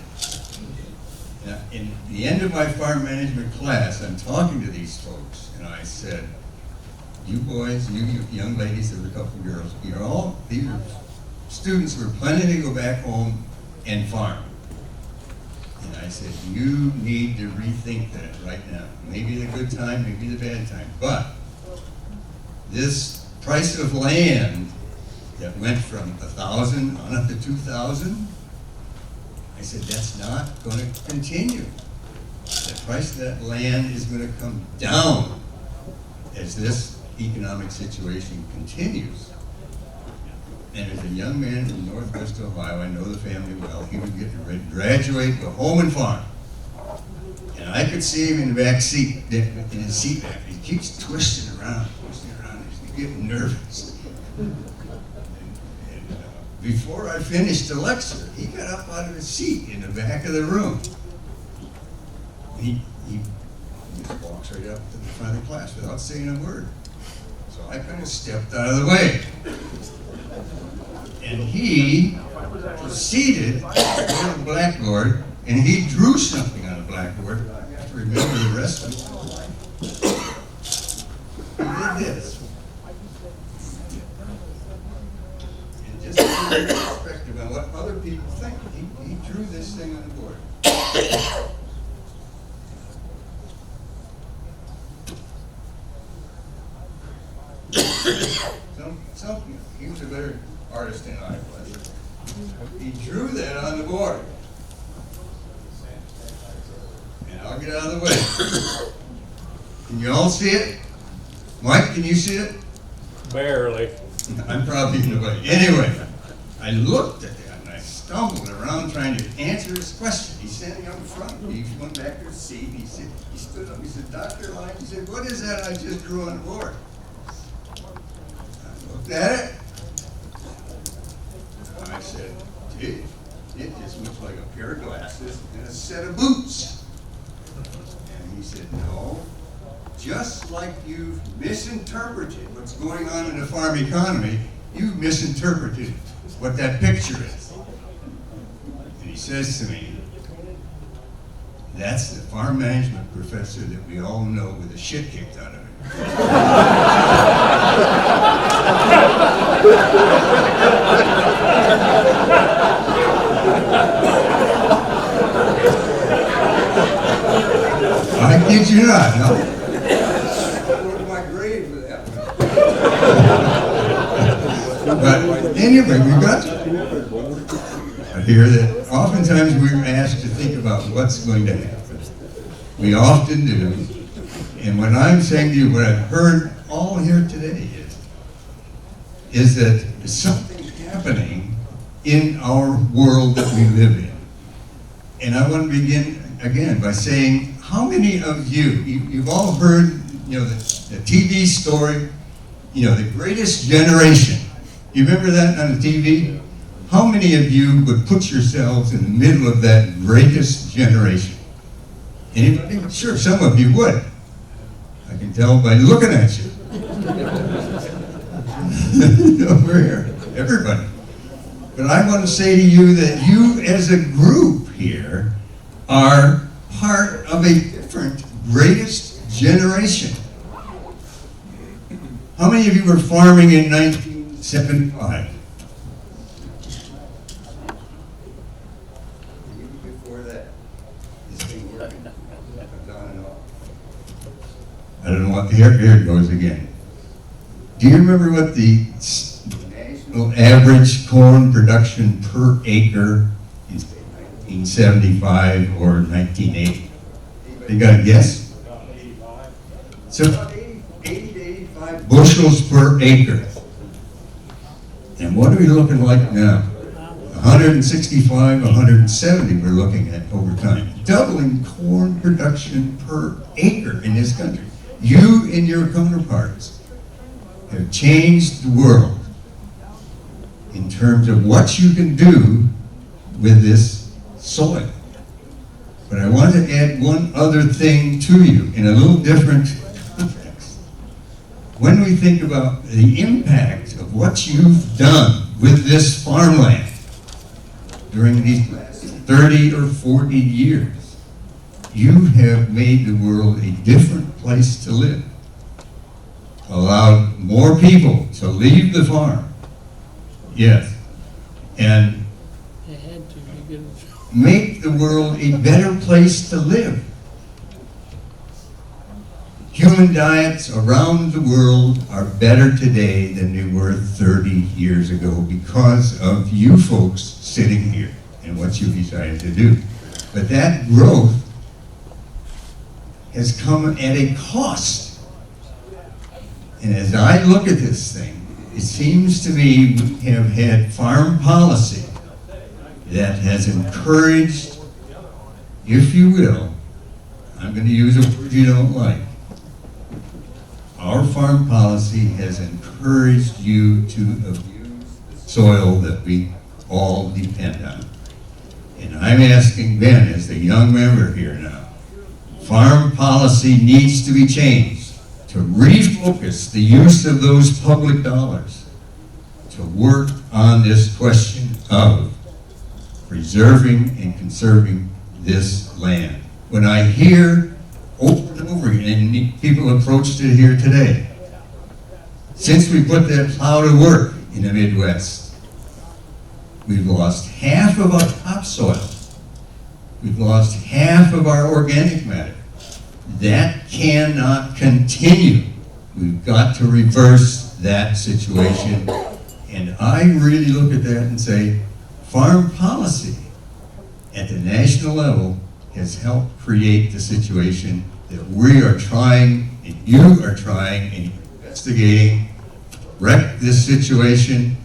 Now, in the end of my farm management class, I'm talking to these folks, and I said, you boys, you young ladies, there were a couple of girls, these are students who are planning to go back home and farm. And I said, you need to rethink that right now. Maybe the good time, maybe the bad time. But this price of land that went from 1,000 on up to 2,000, I said, that's not going to continue. The price of that land is going to come down as this economic situation continues. And as a young man from Northwest Ohio, I know the family well. He was getting ready to graduate, go home and farm. And I could see him in the back seat, in his seat back. He keeps twisting around. He's getting nervous. And before I finished the lecture, he got up out of his seat in the back of the room. He just walks right up to the front of the class without saying a word. So I kind of stepped out of the way. And he proceeded to the blackboard, and he drew something on the blackboard. I have to remember the rest of it. He did this. And just to give you perspective on what other people think, he drew this thing on the board. He was a better artist than I was. He drew that on the board. And I'll get out of the way. Can you all see it? Mike, can you see it? Barely. I'm probably in the way. Anyway, I looked at that and I stumbled around trying to answer his question. He's standing up in front of me. He went back to his seat. He stood up. He said, Dr. Lyne, he said, what is that I just drew on the board? I looked at it. I said, gee, it just looks like a pair of glasses and a set of boots. And he said, no, just like you've misinterpreted what's going on in the farm economy, you've misinterpreted what that picture is. And he says to me, that's the farm management professor that we all know with the shit kicked out of him. I kid you not, no. I wrote my grade for that one. But anyway, we got to hear that oftentimes we're asked to think about what's going to happen. We often do. And what I'm saying to you, what I've heard all here today is that there's something happening in our world that we live in. And I want to begin again by saying, how many of you've all heard, the TV story, the greatest generation. You remember that on the TV? How many of you would put yourselves in the middle of that greatest generation? Anybody? Sure, some of you would. I can tell by looking at you. Over here, everybody. But I want to say to you that you as a group here are part of a different greatest generation. How many of you were farming in 1975? Before that, this thing working on and off. I don't know what, here it goes again. Do you remember what the national average corn production per acre in 1975 or 1980? You got a guess? So about 80 to 85 bushels per acre. And what are we looking like now? 165, 170 we're looking at over time. Doubling corn production per acre in this country. You and your counterparts have changed the world in terms of what you can do with this soil. But I want to add one other thing to you in a little different context. When we think about the impact of what you've done with this farmland during these last 30 or 40 years, you have made the world a different place to live. Allowed more people to leave the farm. Yes. And make the world a better place to live. Human diets around the world are better today than they were 30 years ago because of you folks sitting here and what you decided to do. But that growth has come at a cost. And as I look at this thing, it seems to me we have had farm policy that has encouraged, if you will, I'm going to use a word you don't like, our farm policy has encouraged you to abuse the soil that we all depend on. And I'm asking Ben, as the young member here now, farm policy needs to be changed to refocus the use of those public dollars to work on this question of preserving and conserving this land. When I hear over and over again, and people approached it here today, since we put that plow to work in the Midwest, we've lost half of our topsoil. We've lost half of our organic matter. That cannot continue. We've got to reverse that situation. And I really look at that and say, farm policy at the national level has helped create the situation that we are trying, and you are trying, and investigating, wreck this situation.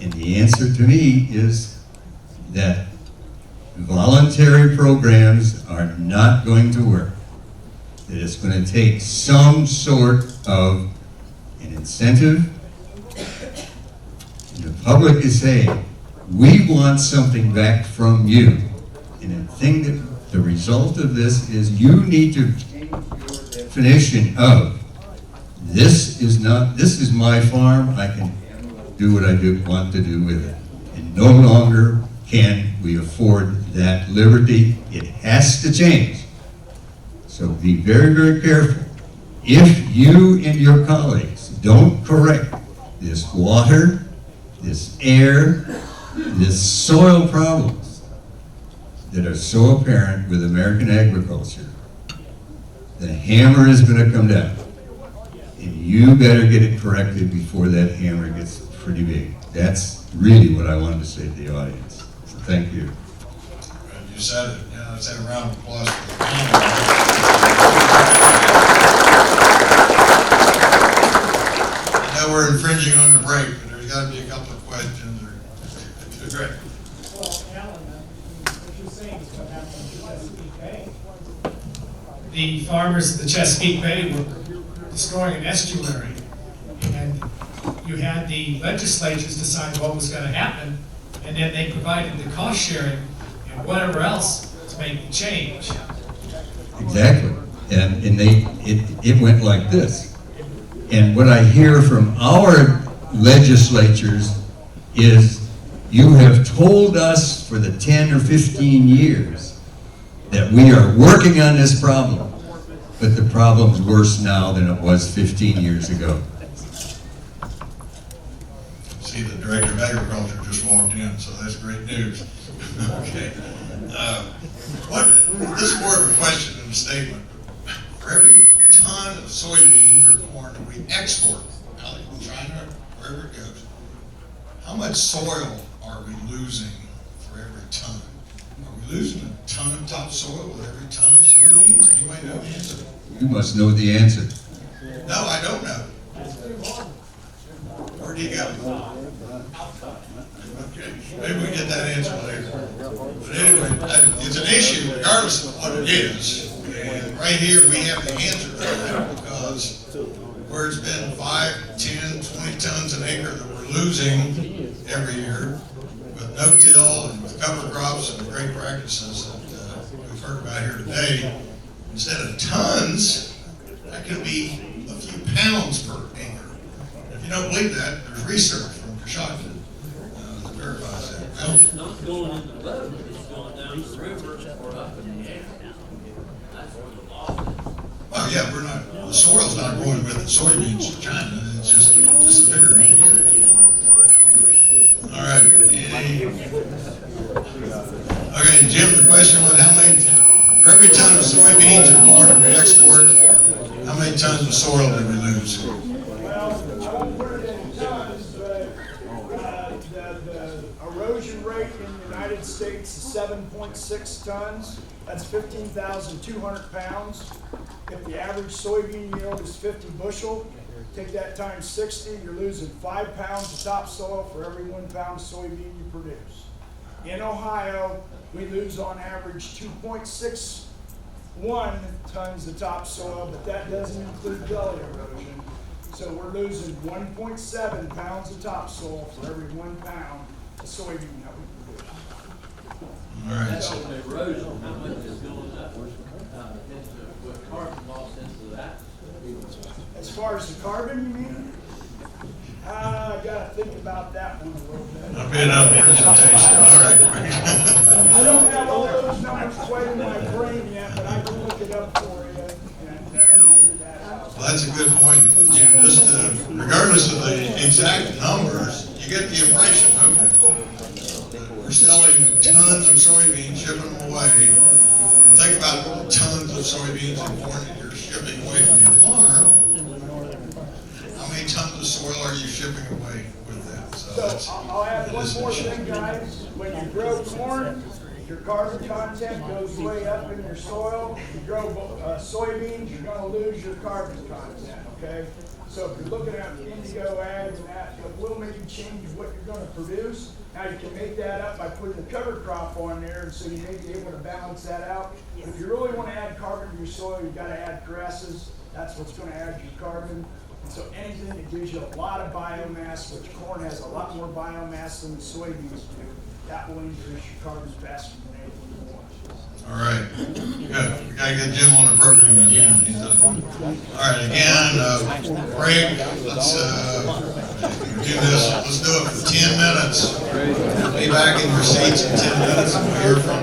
And the answer to me is that voluntary programs are not going to work. That it's going to take some sort of an incentive. And the public is saying, we want something back from you. And the result of this is you need to change your definition of this is my farm, I can do what I want to do with it. And no longer can we afford that liberty. It has to change. So be very, very careful. If you and your colleagues don't correct this water, this air, this soil problems that are so apparent with American agriculture, the hammer is going to come down. And you better get it corrected before that hammer gets pretty big. That's really what I wanted to say to the audience. So thank you. You said it. Yeah, let's have a round of applause for the I know we're infringing on the break, but there's got to be a couple of questions. Great. Well, Alan, what you're saying is what happened in Chesapeake Bay. The farmers of the Chesapeake Bay were destroying an estuary, and you had the legislatures decide what was going to happen, and then they provided the cost sharing and whatever else to make the change. Exactly. And it went like this. And what I hear from our legislatures is, you have told us for the 10 or 15 years that we are working on this problem, but the problem's worse now than it was 15 years ago. See, the Director of Agriculture just walked in, so that's great news. Okay. This is more of a question than a statement. For every ton of soybeans or corn that we export out of China, wherever it goes, how much soil are we losing for every ton? Are we losing a ton of topsoil with every ton of soybeans? Anybody know the answer? You must know the answer. No, I don't know. Where do you go? Okay, maybe we get that answer later. But anyway, it's an issue regardless of what it is. And right here we have the answer to that, because where it's been 5, 10, 20 tons an acre that we're losing every year with no-till and with cover crops and the great practices that we've heard about here today, instead of tons, that could be a few pounds per acre. If you don't believe that, there's research from Kashaka that verifies that. Well, It's not going in the road, it's going down the river or up in the air. That's where the loss is. well, yeah, the soil's not going with the soybeans to China, it's just disappearing. All right. Okay, Jim, the question was for every ton of soybeans or corn that we export, how many tons of soil did we lose? Well, I won't put it in tons, but the erosion rate in the United States is 7.6 tons. That's 15,200 pounds. If the average soybean yield is 50 bushel, take that times 60, you're losing 5 pounds of topsoil for every 1 pound soybean you produce. In Ohio, we lose on average 2.61 tons of topsoil, but that doesn't include gully erosion. So we're losing 1.7 pounds of topsoil for every 1 pound of soybean that we produce. All right. That's on the erosion, how much is going up, with carbon loss into that? As far as the carbon, you mean? I gotta think about that one a little bit. I'll be another presentation, all right. I don't have all those numbers quite in my brain yet, but I can look it up for you and figure that out. Well, that's a good point, Jim. Just regardless of the exact numbers, you get the impression, okay? We're selling tons of soybeans, shipping them away. And think about tons of soybeans and corn that you're shipping away from your farm. How many tons of soil are you shipping away with that? So I'll add one more thing, guys. When you grow corn, your carbon content goes way up in your soil. If you grow soybeans, you're gonna lose your carbon content, okay? So if you're looking at Indigo ads and that, it will maybe change what you're gonna produce. Now you can make that up by putting the cover crop on there, and so you may be able to balance that out. But if you really wanna add carbon to your soil, you gotta add grasses. That's what's gonna add your carbon. And so anything that gives you a lot of biomass, which corn has a lot more biomass than the soybeans do, that will increase your carbon faster than anything more. All right, good. We gotta get Jim on the program again. All right, again, Greg, let's do this. Let's do it for 10 minutes. Be back in your seats in 10 minutes and we'll hear from